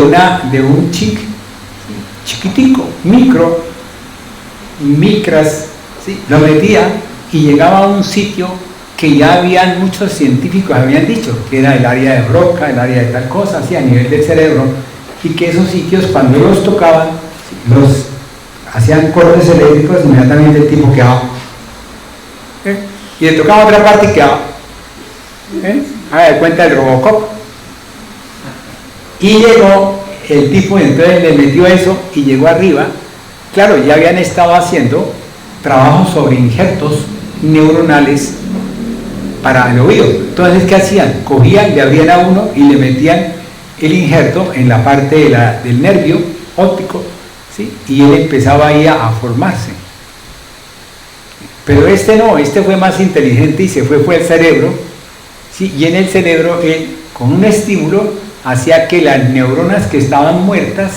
un chiquitico, micras, ¿sí?, lo metía y llegaba a un sitio que ya habían muchos científicos habían dicho que era el área de Broca, el área de tal cosa, así a nivel del cerebro, y que esos sitios cuando los tocaban, los hacían cortes eléctricos, inmediatamente el tipo quedaba, y le tocaba otra parte y quedaba, haga de cuenta el Robocop. Y llegó el tipo, y entonces le metió eso y llegó arriba. Claro, ya habían estado haciendo trabajos sobre injertos neuronales para el oído. Entonces, ¿qué hacían? Cogían, le abrían a uno y le metían el injerto en la parte del nervio óptico, ¿sí?, y él empezaba ahí a formarse. Pero este no, este fue más inteligente y se fue al cerebro, ¿sí?, y en el cerebro él, con un estímulo, hacía que las neuronas que estaban muertas,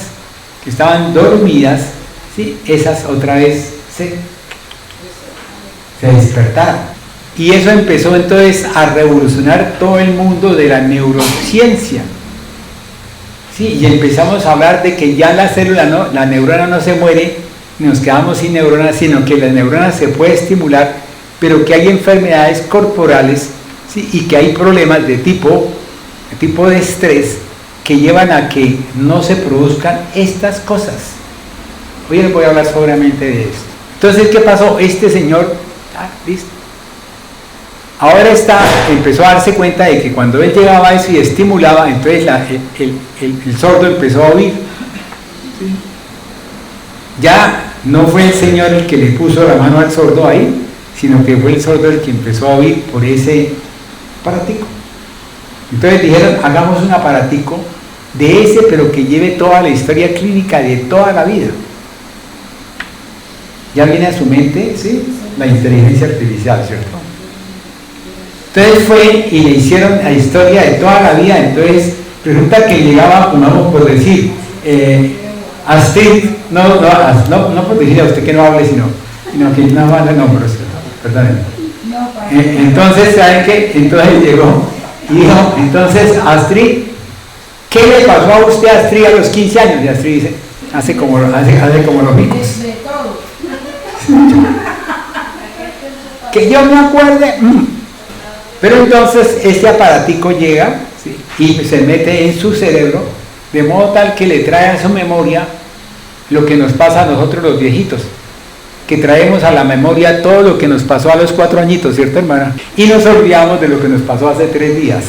que estaban dormidas, ¿sí?, esas otra vez se despertaran. Y eso empezó entonces a revolucionar todo el mundo de la neurociencia, ¿sí?, y empezamos a hablar de que ya la neurona no se muere, nos quedamos sin neuronas, sino que la neurona se puede estimular, pero que hay enfermedades corporales, ¿sí?, y que hay problemas de tipo de estrés que llevan a que no se produzcan estas cosas. Hoy les voy a hablar sobremente de esto. Entonces, ¿qué pasó? Este señor, listo. Ahora empezó a darse cuenta de que cuando él llegaba a eso y estimulaba, entonces el sordo empezó a oír, ¿sí? Ya no fue el Señor el que le puso la mano al sordo ahí, sino que fue el sordo el que empezó a oír por ese aparatico. Entonces dijeron, hagamos un aparatico de ese, pero que lleve toda la historia clínica de toda la vida. Ya viene a su mente, ¿sí?, la inteligencia artificial, ¿cierto? Entonces fue y le hicieron la historia de toda la vida. Entonces resulta que llegaba, vamos por decir, Astrid, no por decirle a usted que no hable, sino que no habla, no, pero perdónenme. Entonces, ¿saben qué? Entonces llegó y dijo, entonces, Astrid, ¿qué le pasó a usted, Astrid, a los 15 años? Y Astrid dice, hace como los ricos. Que yo me acuerde. Pero entonces este aparatico llega, ¿sí?, y se mete en su cerebro, de modo tal que le trae a su memoria lo que nos pasa a nosotros los viejitos, que traemos a la memoria todo lo que nos pasó a los 4 añitos, ¿cierto, hermana? Y nos olvidamos de lo que nos pasó hace 3 días.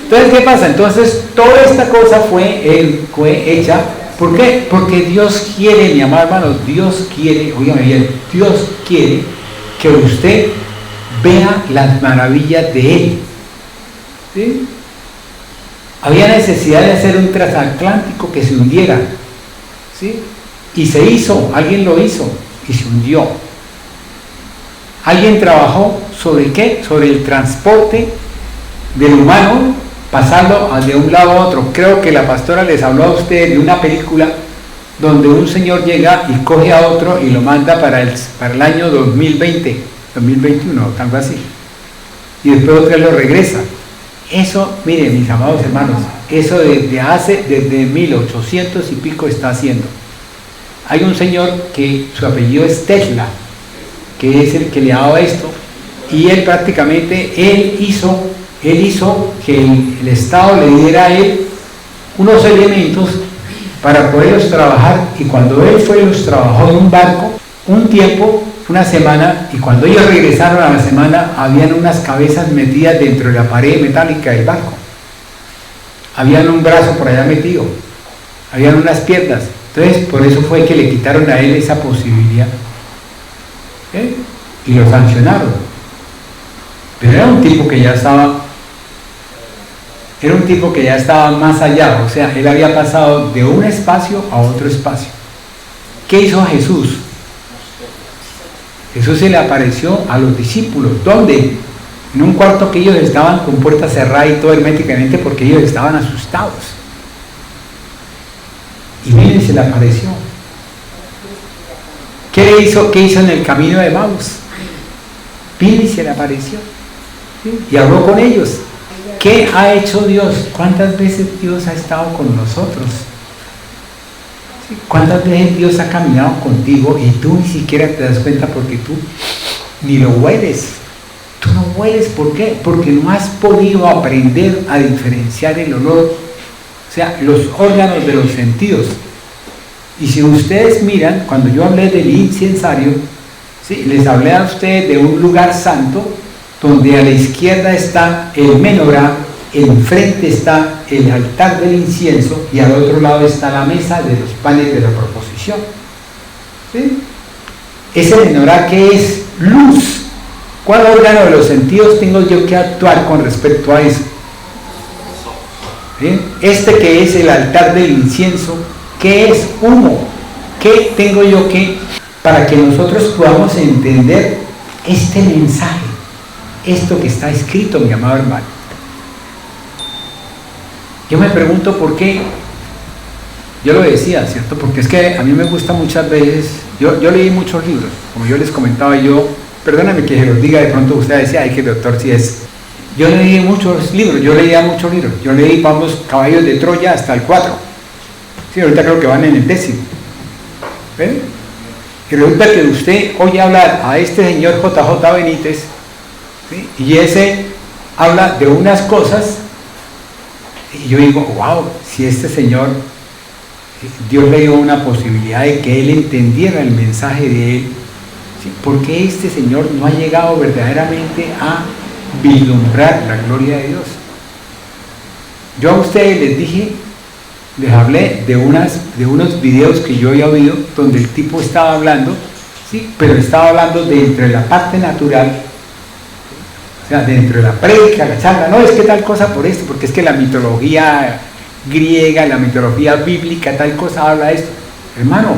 Entonces, ¿qué pasa? Entonces, toda esta cosa fue hecha, ¿por qué? Porque Dios quiere, mi amado hermano, Dios quiere, óigame bien, Dios quiere que usted vea las maravillas de Él. ¿Sí? Había necesidad de hacer un transatlántico que se hundiera, ¿sí? Y se hizo, alguien lo hizo y se hundió. Alguien trabajó sobre ¿qué? Sobre el transporte del humano, pasarlo de un lado a otro. Creo que la pastora les habló a ustedes de una película donde un señor llega y coge a otro y lo manda para el año 2020, 2021, algo así. Y después otro lo regresa. Eso, miren, mis amados hermanos, eso desde 1800 y pico está haciendo. Hay un señor que su apellido es Tesla, que es el que le ha dado esto, y él prácticamente, él hizo que el Estado le diera a él unos elementos para poderlos trabajar, y cuando él fue y los trabajó en un barco, un tiempo, una semana, y cuando ellos regresaron a la semana, habían unas cabezas metidas dentro de la pared metálica del barco, habían un brazo por allá metido, habían unas piernas. Entonces, por eso fue que le quitaron a él esa posibilidad, y lo sancionaron. Pero era un tipo que ya estaba más allá, o sea, él había pasado de un espacio a otro espacio. ¿Qué hizo Jesús? Jesús se le apareció a los discípulos. ¿Dónde? En un cuarto que ellos estaban con puerta cerrada y todo herméticamente, porque ellos estaban asustados. Y miren, se le apareció. ¿Qué hizo en el camino de Maús? Vino y se le apareció, ¿sí? Y habló con ellos. ¿Qué ha hecho Dios? ¿Cuántas veces Dios ha estado con nosotros? ¿Sí? ¿Cuántas veces Dios ha caminado contigo y tú ni siquiera te das cuenta porque tú ni lo hueles? Tú no hueles, ¿por qué? Porque no has podido aprender a diferenciar el olor, o sea, los órganos de los sentidos. Y si ustedes miran, cuando yo hablé del incensario, ¿sí?, les hablé a ustedes de un lugar santo, donde a la izquierda está el menorá, enfrente está el altar del incienso y al otro lado está la mesa de los panes de la proposición. ¿Sí? Ese menorá, que es luz. ¿Cuál órgano de los sentidos tengo yo que actuar con respecto a eso? ¿Sí? Este que es el altar del incienso, ¿qué es? Humo. ¿Qué tengo yo que, para que nosotros podamos entender este mensaje? Esto que está escrito, mi amado hermano. Yo me pregunto por qué. Yo lo decía, ¿cierto? Porque es que a mí me gusta muchas veces. Yo leí muchos libros, como yo les comentaba. Perdóname que se los diga, de pronto usted decía, ay, que el doctor sí es. Yo leí muchos libros, yo leí, vamos, Caballos de Troya hasta el 4. Sí, ahorita creo que van en el 10º. ¿Ven? Y resulta que usted oye hablar a este señor JJ Benítez, ¿sí?, y ese habla de unas cosas, y yo digo, wow, si este señor, Dios le dio una posibilidad de que él entendiera el mensaje de él, ¿sí?, ¿por qué este señor no ha llegado verdaderamente a vislumbrar la gloria de Dios? Yo a ustedes les hablé de unos videos que yo había oído, donde el tipo estaba hablando, ¿sí?, pero estaba hablando dentro de la parte natural. O sea, dentro de la prédica, la charla, no, es que tal cosa por esto, porque es que la mitología griega, la mitología bíblica, tal cosa habla de esto. Hermano,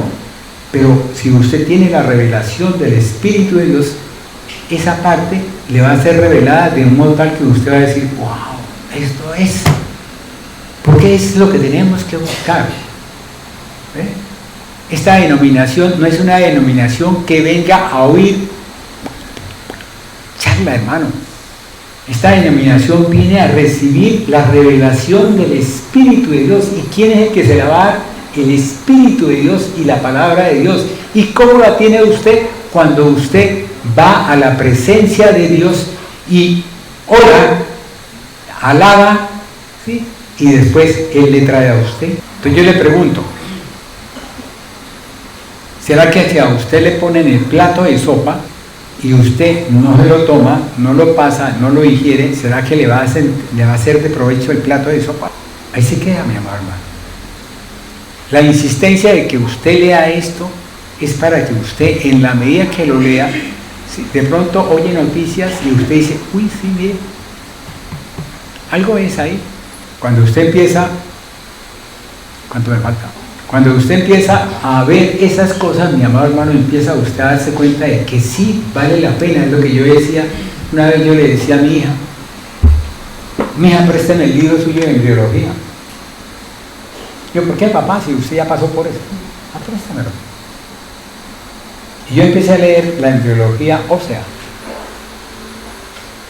pero si usted tiene la revelación del Espíritu de Dios, esa parte le va a ser revelada de un modo tal que usted va a decir, wow, esto es. Porque es lo que tenemos que buscar. Esta denominación no es una denominación que venga a oír charla, hermano. Esta denominación viene a recibir la revelación del Espíritu de Dios. ¿Y quién es el que se la va a dar? El Espíritu de Dios y la palabra de Dios. ¿Y cómo la tiene usted? Cuando usted va a la presencia de Dios y ora, alaba, ¿sí? Y después Él le trae a usted. Entonces yo le pregunto, ¿será que si a usted le ponen el plato de sopa y usted no se lo toma, no lo pasa, no lo ingiere, ¿será que le va a ser de provecho el plato de sopa? Ahí se queda, mi amado hermano. La insistencia de que usted lea esto es para que usted, en la medida que lo lea, de pronto oye noticias y usted dice, uy, sí, mire, algo es ahí. Cuando usted empieza, ¿cuánto me falta? Cuando usted empieza a ver esas cosas, mi amado hermano, empieza usted a darse cuenta de que sí vale la pena. Es lo que yo decía, una vez yo le decía a mi hija, préstame el libro suyo de embriología. Yo, ¿por qué, papá? Si usted ya pasó por eso. Préstamelo. Y yo empecé a leer la embriología ósea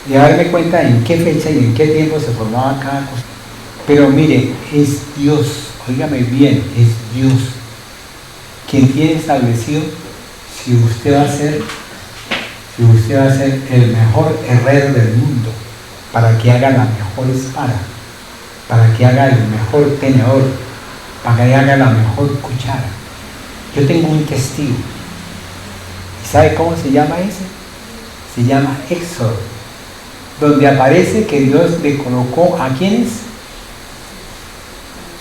y a darme cuenta en qué fecha y en qué tiempo se formaba cada cosa. Pero mire, es Dios, óigame bien, es Dios quien tiene establecido si usted va a ser el mejor herrero del mundo, para que haga la mejor espada, para que haga el mejor tenedor, para que haga la mejor cuchara. Yo tengo un testigo. ¿Y sabe cómo se llama ese? Se llama Éxodo, donde aparece que Dios le colocó a quienes,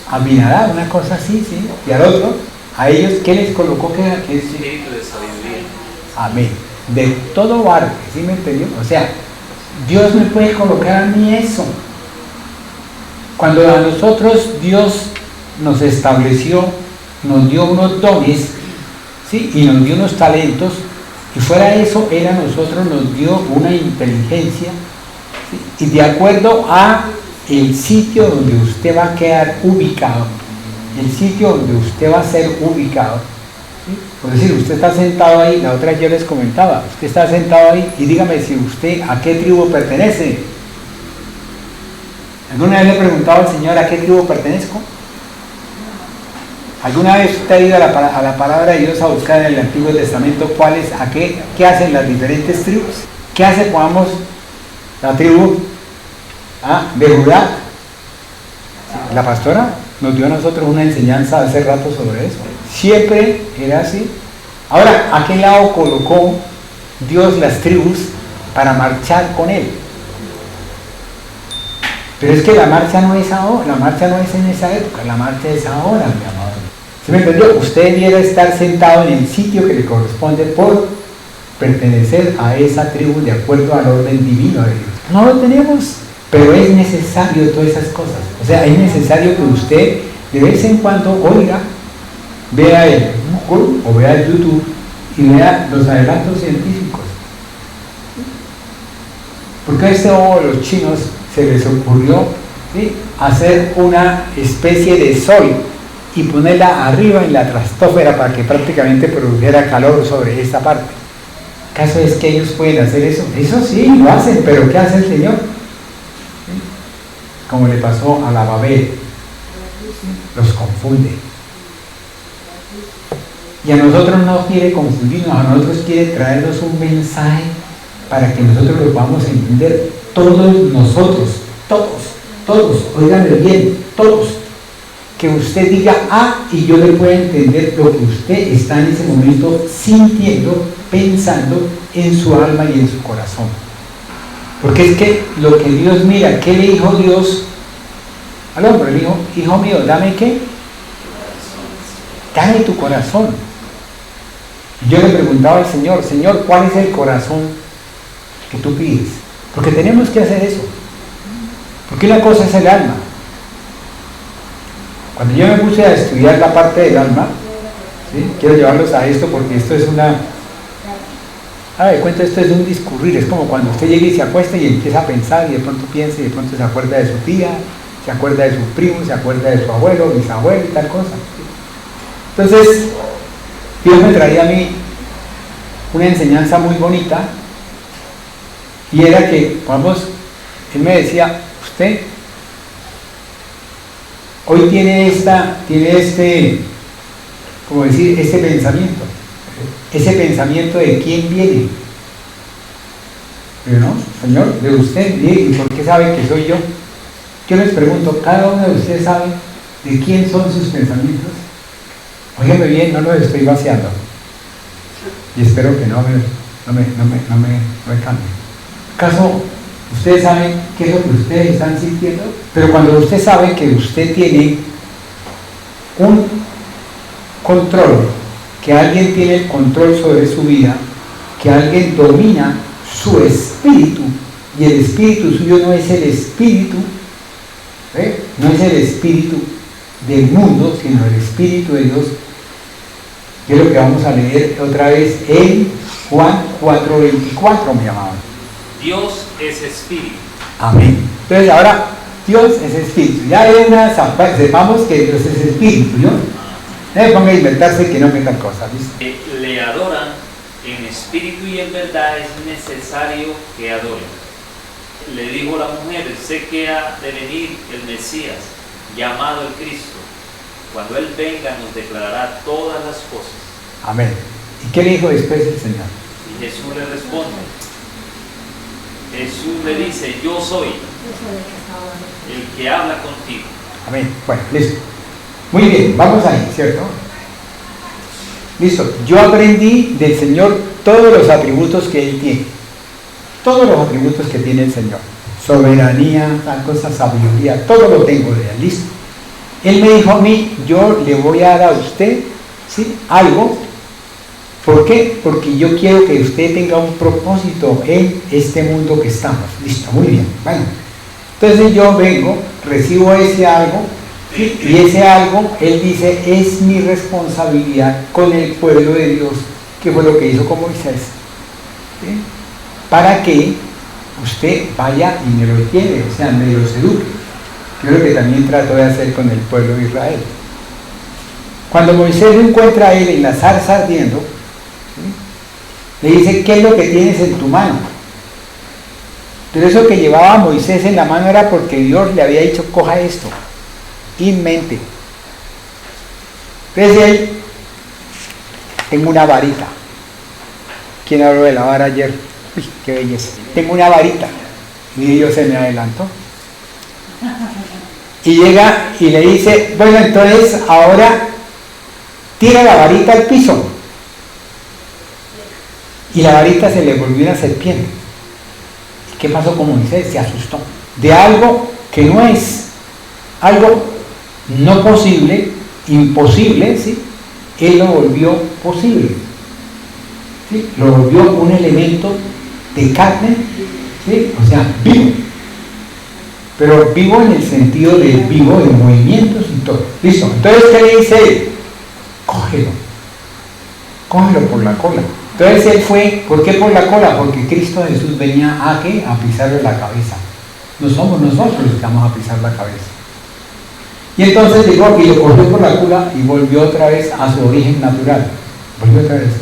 a Abinadab, una cosa así, ¿sí? Y al otro, a ellos, ¿qué les colocó? ¿Qué es? Espíritu de sabiduría. Amén. De todo barco, ¿sí me entendió? O sea, Dios me puede colocar a mí eso. Cuando a nosotros Dios nos estableció, nos dio unos dones, ¿sí? Y nos dio unos talentos, y fuera de eso, Él a nosotros nos dio una inteligencia, ¿sí? Y de acuerdo a el sitio donde usted va a quedar ubicado, el sitio donde usted va a ser ubicado, ¿sí? Por decir, usted está sentado ahí, la otra yo les comentaba, usted está sentado ahí y dígame si usted a qué tribu pertenece. ¿Alguna vez le he preguntado al Señor a qué tribu pertenezco? ¿Alguna vez usted ha ido a la palabra de Dios a buscar en el Antiguo Testamento qué hacen las diferentes tribus? ¿Qué hace, pongamos, la tribu de Judá? La pastora nos dio a nosotros una enseñanza hace rato sobre eso. Siempre era así. Ahora, ¿a qué lado colocó Dios las tribus para marchar con Él? Pero es que la marcha no es ahora, la marcha no es en esa época, la marcha es ahora, mi amado. ¿Sí me entendió? Usted debiera estar sentado en el sitio que le corresponde por pertenecer a esa tribu de acuerdo al orden divino de Dios. No lo tenemos, pero es necesario todas esas cosas. O sea, es necesario que usted de vez en cuando oiga, vea el Google o vea el YouTube y vea los adelantos científicos. Porque a los chinos se les ocurrió, ¿sí?, hacer una especie de sol y ponerla arriba en la estratosfera para que prácticamente produjera calor sobre esta parte. ¿Acaso es que ellos pueden hacer eso? Eso sí, lo hacen, pero ¿qué hace el Señor? ¿Sí? Como le pasó a la Babel, los confunde. Y a nosotros no quiere confundirnos, a nosotros quiere traernos un mensaje para que nosotros lo vamos a entender, todos nosotros, todos, óiganme bien, todos. Que usted diga y yo le pueda entender lo que usted está en ese momento sintiendo, pensando en su alma y en su corazón. Porque es que lo que Dios mira, ¿qué le dijo Dios al hombre? Le dijo, hijo mío, dame ¿qué? Dame tu corazón. Y yo le preguntaba al Señor, Señor, ¿cuál es el corazón que tú pides? Porque tenemos que hacer eso. Porque una cosa es el alma. Cuando yo me puse a estudiar la parte del alma, ¿sí?, quiero llevarlos a esto porque esto es una... de cuenta, esto es un discurrir, es como cuando usted llega y se acuesta y empieza a pensar y de pronto piensa y de pronto se acuerda de su tía, se acuerda de su primo, se acuerda de su abuelo, bisabuelo y tal cosa. Entonces, Dios me traía a mí una enseñanza muy bonita, y era que, vamos, él me decía, usted hoy tiene este, como decir, este pensamiento, ese pensamiento de quién viene. Pero no, Señor, de usted, ¿y por qué sabe que soy yo? Yo les pregunto, ¿cada uno de ustedes sabe de quién son sus pensamientos? Óigame bien, no los estoy vaciando. Y espero que no me cambie. ¿Acaso ustedes saben qué es lo que ustedes están sintiendo? Pero cuando usted sabe que usted tiene un control, que alguien tiene el control sobre su vida, que alguien domina su espíritu, y el espíritu suyo no es el espíritu, no es el espíritu del mundo, sino el espíritu de Dios. Que es lo que vamos a leer otra vez en Juan 4:24, mi amado. Dios es espíritu. Amén. Entonces ahora, Dios es espíritu. Ya hay sepamos que Dios es espíritu, ¿no? No me ponga a inventarse que no metan cosas, ¿viste? Le adoran en espíritu y en verdad, es necesario que adoren. Le dijo la mujer, sé que ha de venir el Mesías, llamado el Cristo. Cuando Él venga nos declarará todas las cosas. Amén. ¿Y qué le dijo después el Señor? Y Jesús le responde. Jesús le dice, yo soy el que habla contigo. Amén. Bueno, listo. Muy bien, vamos ahí, ¿cierto? Listo. Yo aprendí del Señor todos los atributos que Él tiene. Todos los atributos que tiene el Señor. Soberanía, tal cosa, sabiduría, todo lo tengo de Él. Listo. Él me dijo a mí, yo le voy a dar a usted, ¿sí?, algo. ¿Por qué? Porque yo quiero que usted tenga un propósito en este mundo que estamos. Listo, muy bien. Bueno, entonces yo vengo, recibo ese algo, ¿sí?, y ese algo, Él dice, es mi responsabilidad con el pueblo de Dios, que fue lo que hizo con Moisés, ¿sí?, para que usted vaya y me lo lleve, o sea, me lo eduque. Yo lo que también trato de hacer con el pueblo de Israel. Cuando Moisés lo encuentra a él en la zarza ardiendo, ¿sí?, le dice, ¿qué es lo que tienes en tu mano? Pero eso que llevaba Moisés en la mano era porque Dios le había dicho, coja esto, in mente. Entonces él, tengo una varita. ¿Quién habló de la vara ayer? Uy, qué belleza. Tengo una varita. Y Dios se me adelantó. Y llega y le dice, bueno, entonces ahora tira la varita al piso. Y la varita se le volvió una serpiente. ¿Y qué pasó con Moisés? Se asustó. De algo que no es, algo no posible, imposible, ¿sí?, Él lo volvió posible. ¿Sí? Lo volvió un elemento de carne, ¿sí?, o sea, vivo. Pero vivo en el sentido de vivo en movimientos y todo. Listo. Entonces, ¿qué le dice él? Cógelo. Cógelo por la cola. Entonces él fue, ¿por qué por la cola? Porque Cristo Jesús venía a ¿qué? A pisarle la cabeza. No somos nosotros los que vamos a pisar la cabeza. Y entonces llegó y lo cogió por la cola y volvió otra vez a su origen natural. Volvió otra vez.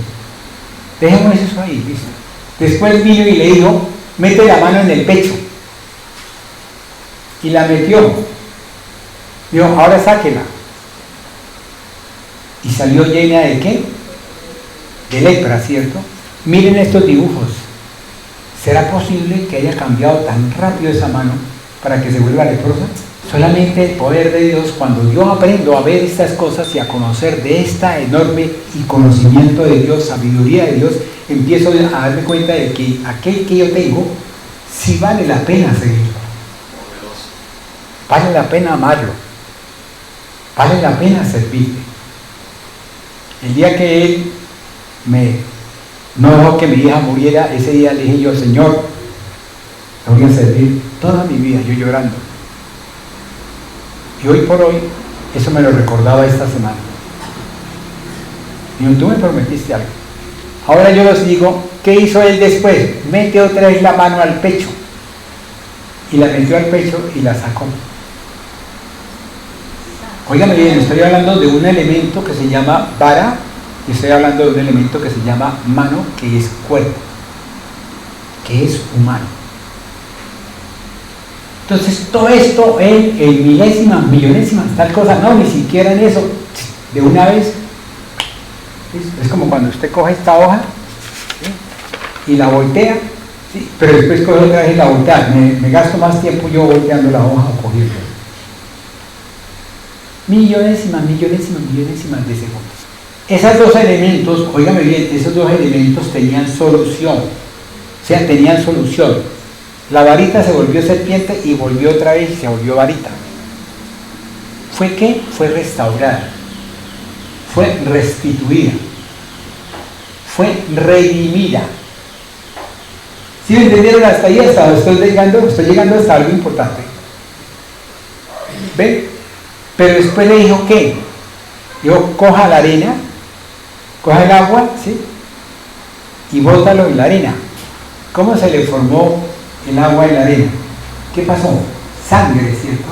Dejemos eso ahí, listo. Después vino y le dijo, mete la mano en el pecho. Y la metió. Dijo, ahora sáquela. Y salió llena de ¿qué? De lepra, ¿cierto? Miren estos dibujos. ¿Será posible que haya cambiado tan rápido esa mano para que se vuelva leprosa? Solamente el poder de Dios, cuando yo aprendo a ver estas cosas y a conocer de esta enorme y conocimiento de Dios, sabiduría de Dios, empiezo a darme cuenta de que aquel que yo tengo, sí vale la pena seguirlo. Vale la pena amarlo. Vale la pena servirle. El día que él no dejó que mi hija muriera, ese día le dije yo, Señor, te voy a servir toda mi vida, yo llorando. Y hoy por hoy, eso me lo recordaba esta semana. Y tú me prometiste algo. Ahora yo os digo, ¿qué hizo él después? Mete otra vez la mano al pecho. Y la metió al pecho y la sacó. Óigame bien, estoy hablando de un elemento que se llama vara y estoy hablando de un elemento que se llama mano, que es cuerpo, que es humano. Entonces todo esto en milésimas, millonésimas, tal cosa, no, ni siquiera en eso, de una vez. Es como cuando usted coge esta hoja, ¿sí?, y la voltea, ¿sí?, pero después coge otra vez y la voltea. Me gasto más tiempo yo volteando la hoja o cogiendo. Millonésimas de segundos. Esos dos elementos, óigame bien, esos dos elementos tenían solución. O sea, tenían solución. La varita se volvió serpiente y volvió otra vez y se volvió varita. ¿Fue qué? Fue restaurada. Fue restituida. Fue redimida. ¿Sí me entendieron hasta ahí? Estoy llegando hasta algo importante. ¿Ven? Pero después le dijo ¿qué? Dijo, coja la arena, coja el agua, ¿sí?, y bótalo en la arena. ¿Cómo se le formó el agua en la arena? ¿Qué pasó? Sangre, ¿cierto?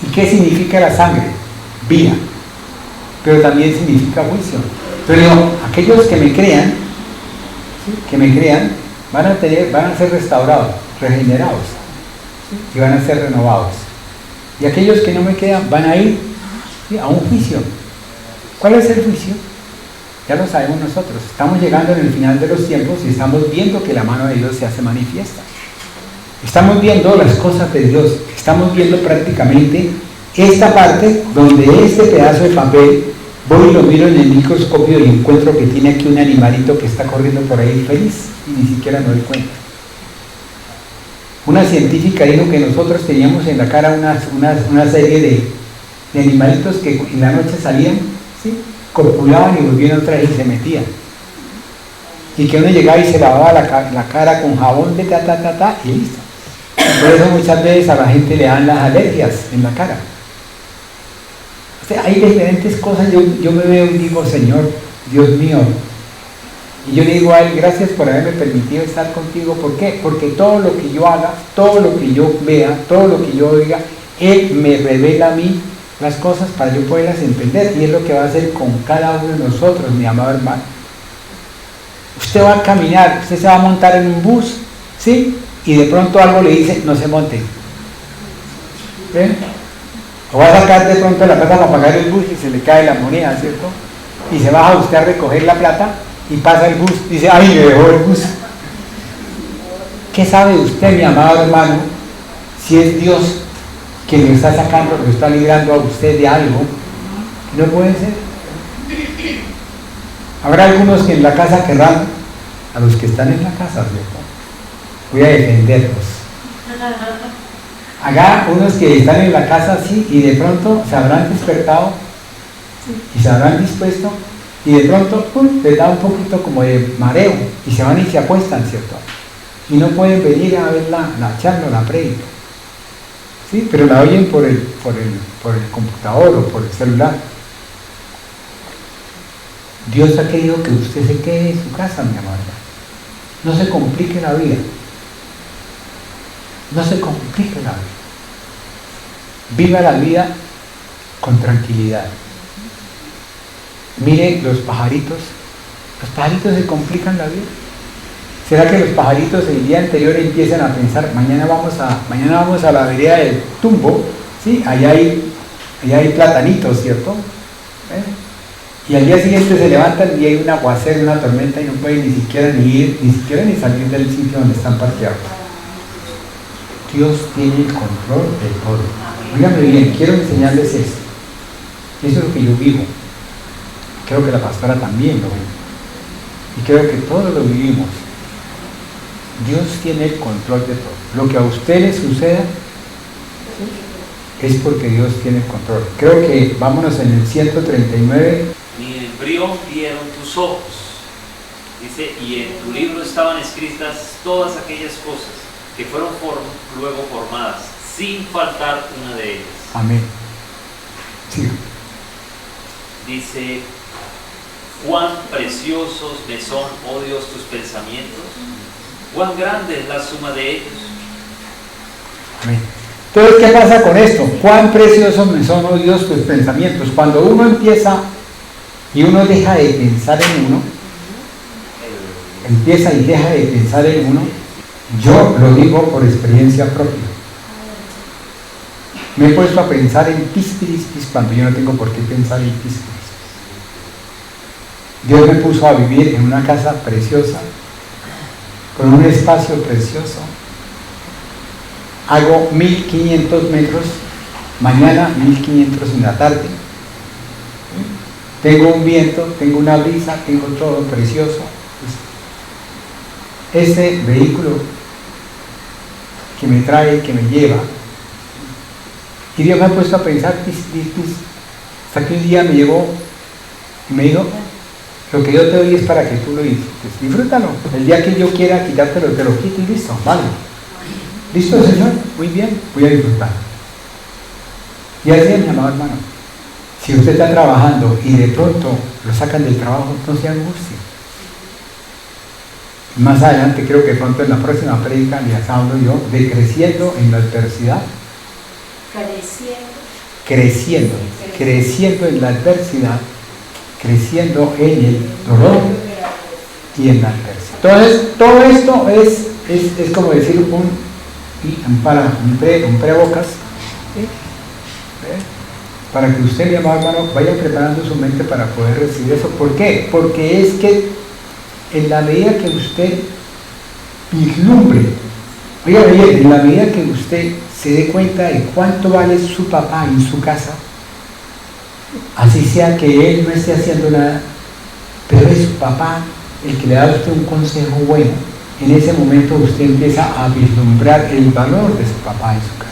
¿Y qué significa la sangre? Vida. Pero también significa juicio. Pero digo, aquellos que me crean, ¿sí?, que me crean, van a ser restaurados, regenerados, ¿sí?, y van a ser renovados. Y aquellos que no me crean van a ir, ¿sí?, a un juicio. ¿Cuál es el juicio? Ya lo sabemos nosotros. Estamos llegando en el final de los tiempos y estamos viendo que la mano de Dios se hace manifiesta. Estamos viendo las cosas de Dios. Estamos viendo prácticamente esta parte donde este pedazo de papel, voy y lo miro en el microscopio y encuentro que tiene aquí un animalito que está corriendo por ahí feliz y ni siquiera me doy cuenta. Una científica dijo que nosotros teníamos en la cara una serie de animalitos que en la noche salían, ¿sí?, copulaban y volvían otra vez y se metían. Y que uno llegaba y se lavaba la cara con jabón de y listo. Por eso muchas veces a la gente le dan las alergias en la cara. O sea, hay diferentes cosas. Yo me veo y digo, Señor, Dios mío. Y yo le digo a Él, gracias por haberme permitido estar contigo. ¿Por qué? Porque todo lo que yo haga, todo lo que yo vea, todo lo que yo oiga, Él me revela a mí las cosas para yo poderlas entender. Y es lo que va a hacer con cada uno de nosotros, mi amado hermano. Usted va a caminar, usted se va a montar en un bus, ¿sí?, y de pronto algo le dice, no se monte. ¿Ven? O va a sacar de pronto la plata para pagar el bus y se le cae la moneda, ¿cierto? Y se baja usted a recoger la plata y pasa el bus, dice, ¡ay, me dejó el bus! ¿Qué sabe usted, mi amado hermano, si es Dios quien lo está sacando, lo está librando a usted de algo que no puede ser? Habrá algunos que en la casa querrán, a los que están en la casa, ¿cierto? Voy a defenderlos. Habrá unos que están en la casa así y de pronto se habrán despertado y se habrán dispuesto y de pronto les da un poquito como de mareo y se van y se acuestan, ¿cierto? Y no pueden venir a ver la charla o la prédica, ¿sí? Pero la oyen por el computador o por el celular. Dios ha querido que usted se quede en su casa, mi amor. No se complique la vida. No se complique la vida. Viva la vida con tranquilidad. Mire los pajaritos. Los pajaritos se complican la vida. ¿Será que los pajaritos el día anterior empiezan a pensar, mañana vamos a la vereda del Tumbo, ¿sí? Allá hay platanitos, ¿cierto? Y al día siguiente se levantan y hay un aguacero, una tormenta y no pueden ni siquiera ni salir del sitio donde están parqueados? Dios tiene el control de todo. Díganme bien, quiero enseñarles esto. Eso es lo que yo vivo. Creo que la pastora también lo vive. Y creo que todos lo vivimos. Dios tiene el control de todo. Lo que a usted le suceda es porque Dios tiene el control. Creo que vámonos en el 139. Ni el embrión vieron tus ojos. Dice, y en tu libro estaban escritas todas aquellas cosas que fueron luego formadas, sin faltar una de ellas. Amén. Sí. Dice, cuán preciosos me son, oh Dios, tus pensamientos, cuán grande es la suma de ellos. Amén. Entonces, ¿qué pasa con esto? Cuán preciosos me son, oh Dios, tus pensamientos. Cuando uno empieza y uno deja de pensar en uno, empieza y deja de pensar en uno, yo lo digo por experiencia propia. Me he puesto a pensar en pispiris cuando yo no tengo por qué pensar en pispiris. Dios me puso a vivir en una casa preciosa, con un espacio precioso. Hago 1500 metros, mañana 1500 en la tarde. Tengo un viento, tengo una brisa, tengo todo precioso. Este vehículo que me trae, que me lleva, y Dios me ha puesto a pensar, hasta que un día me llegó y me dijo, lo que yo te doy es para que tú lo disfrutes, disfrútalo, el día que yo quiera quitártelo, te lo quito y listo, vale. ¿Listo, Señor? Muy bien, voy a disfrutar. Y así, mi amado hermano, si usted está trabajando y de pronto lo sacan del trabajo, no se angustie. Más adelante, creo que pronto en la próxima prédica les hablo yo de creciendo en la adversidad. Creciendo en la adversidad, creciendo en el dolor y en la adversidad. Entonces, todo esto es como decir un prebocas, ¿sí? Para que usted, mi amado hermano, vaya preparando su mente para poder recibir eso. ¿Por qué? Porque es que en la medida que usted vislumbre, oiga bien, en la medida que usted se dé cuenta de cuánto vale su papá en su casa, así sea que él no esté haciendo nada, pero es su papá el que le da a usted un consejo bueno, en ese momento usted empieza a vislumbrar el valor de su papá en su casa.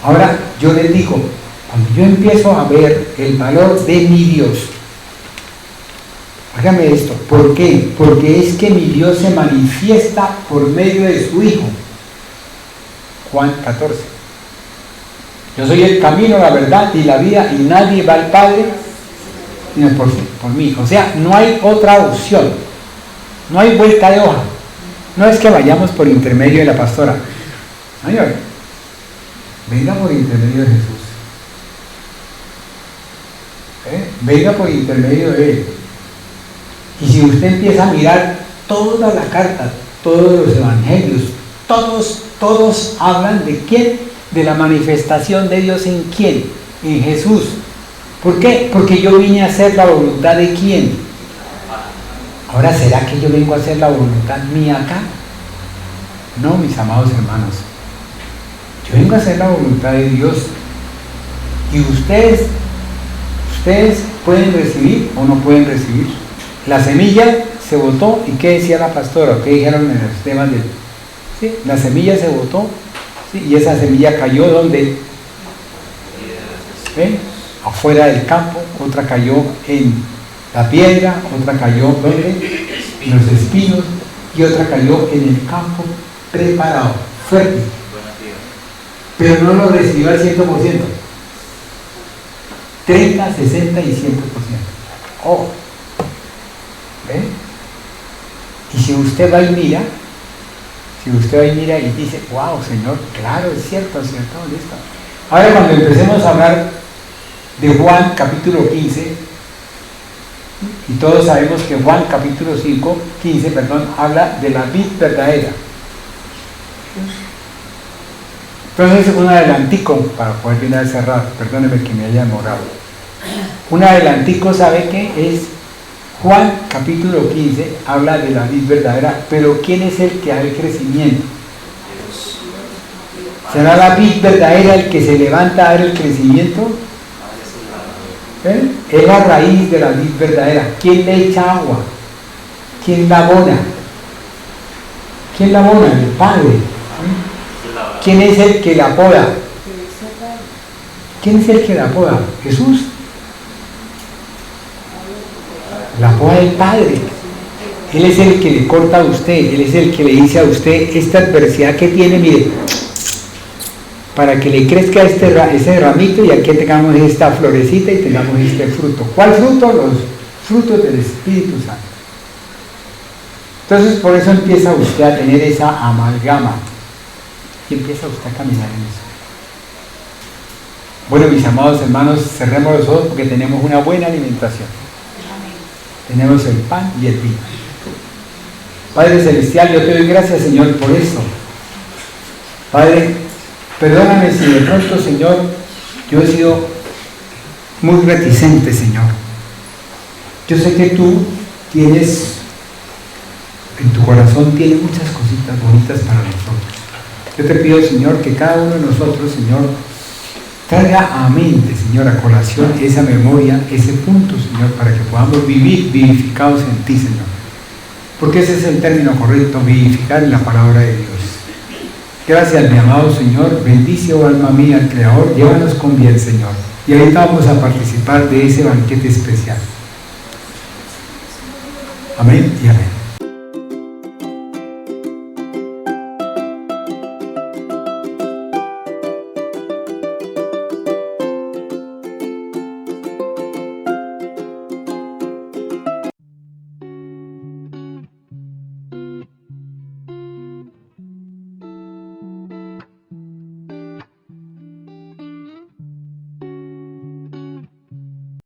Ahora, yo les digo, cuando yo empiezo a ver el valor de mi Dios, hágame esto, ¿por qué? Porque es que mi Dios se manifiesta por medio de su Hijo. Juan 14. Yo soy el camino, la verdad y la vida, y nadie va al Padre sino por mí. O sea, no hay otra opción, no hay vuelta de hoja. No es que vayamos por intermedio de la pastora. Señor, venga por intermedio de Jesús. Venga por intermedio de Él. Y si usted empieza a mirar toda la carta, todos los evangelios, todos hablan de quién, de la manifestación de Dios en quién, en Jesús. ¿Por qué? Porque yo vine a hacer la voluntad de quién. Ahora, ¿será que yo vengo a hacer la voluntad mía acá? No, mis amados hermanos. Yo vengo a hacer la voluntad de Dios. Y ustedes pueden recibir o no pueden recibir. La semilla se botó, ¿y qué decía la pastora? ¿Qué dijeron en los temas del? ¿Sí? La semilla se botó, ¿sí? Y esa semilla cayó ¿dónde? Afuera del campo, otra cayó en la piedra, otra cayó ¿dónde? En los espinos, y otra cayó en el campo preparado, fuerte. Pero no lo recibió al 100%. 30, 60 y 100%. Oh. ¿Ven? Y si usted va y mira, y dice, wow, Señor, claro, es cierto, listo. Ahora, cuando empecemos a hablar de Juan capítulo 15, y todos sabemos que Juan capítulo 15, habla de la vid verdadera. Entonces, un adelantico, para poder venir a cerrar, perdóneme que me haya demorado. Un adelantico, ¿sabe qué es? Juan capítulo 15 habla de la vid verdadera, pero ¿quién es el que da el crecimiento? ¿Será la vid verdadera el que se levanta a dar el crecimiento? Es la raíz de la vid verdadera. ¿Quién le echa agua? ¿Quién la abona? ¿Quién la abona? El Padre. ¿Quién es el que la poda? ¿Quién es el que la poda? Jesús. La poda del Padre. Él es el que le corta a usted, Él es el que le dice a usted esta adversidad que tiene, mire, para que le crezca ese ramito y aquí tengamos esta florecita y tengamos este fruto. ¿Cuál fruto? Los frutos del Espíritu Santo. Entonces, por eso empieza usted a tener esa amalgama y empieza usted a caminar en eso. Bueno, mis amados hermanos, cerremos los ojos porque tenemos una buena alimentación. Tenemos el pan y el vino. Padre Celestial, yo te doy gracias, Señor, por esto. Padre, perdóname si de pronto, Señor, yo he sido muy reticente, Señor. Yo sé que tú tienes, en tu corazón, tienes muchas cositas bonitas para nosotros. Yo te pido, Señor, que cada uno de nosotros, Señor, traiga a mente, Señor, a colación esa memoria, ese punto, Señor, para que podamos vivir vivificados en ti, Señor. Porque ese es el término correcto, vivificar en la palabra de Dios. Gracias, mi amado Señor. Bendice, oh alma mía, al Creador. Llévanos con bien, Señor. Y ahorita vamos a participar de ese banquete especial. Amén y amén.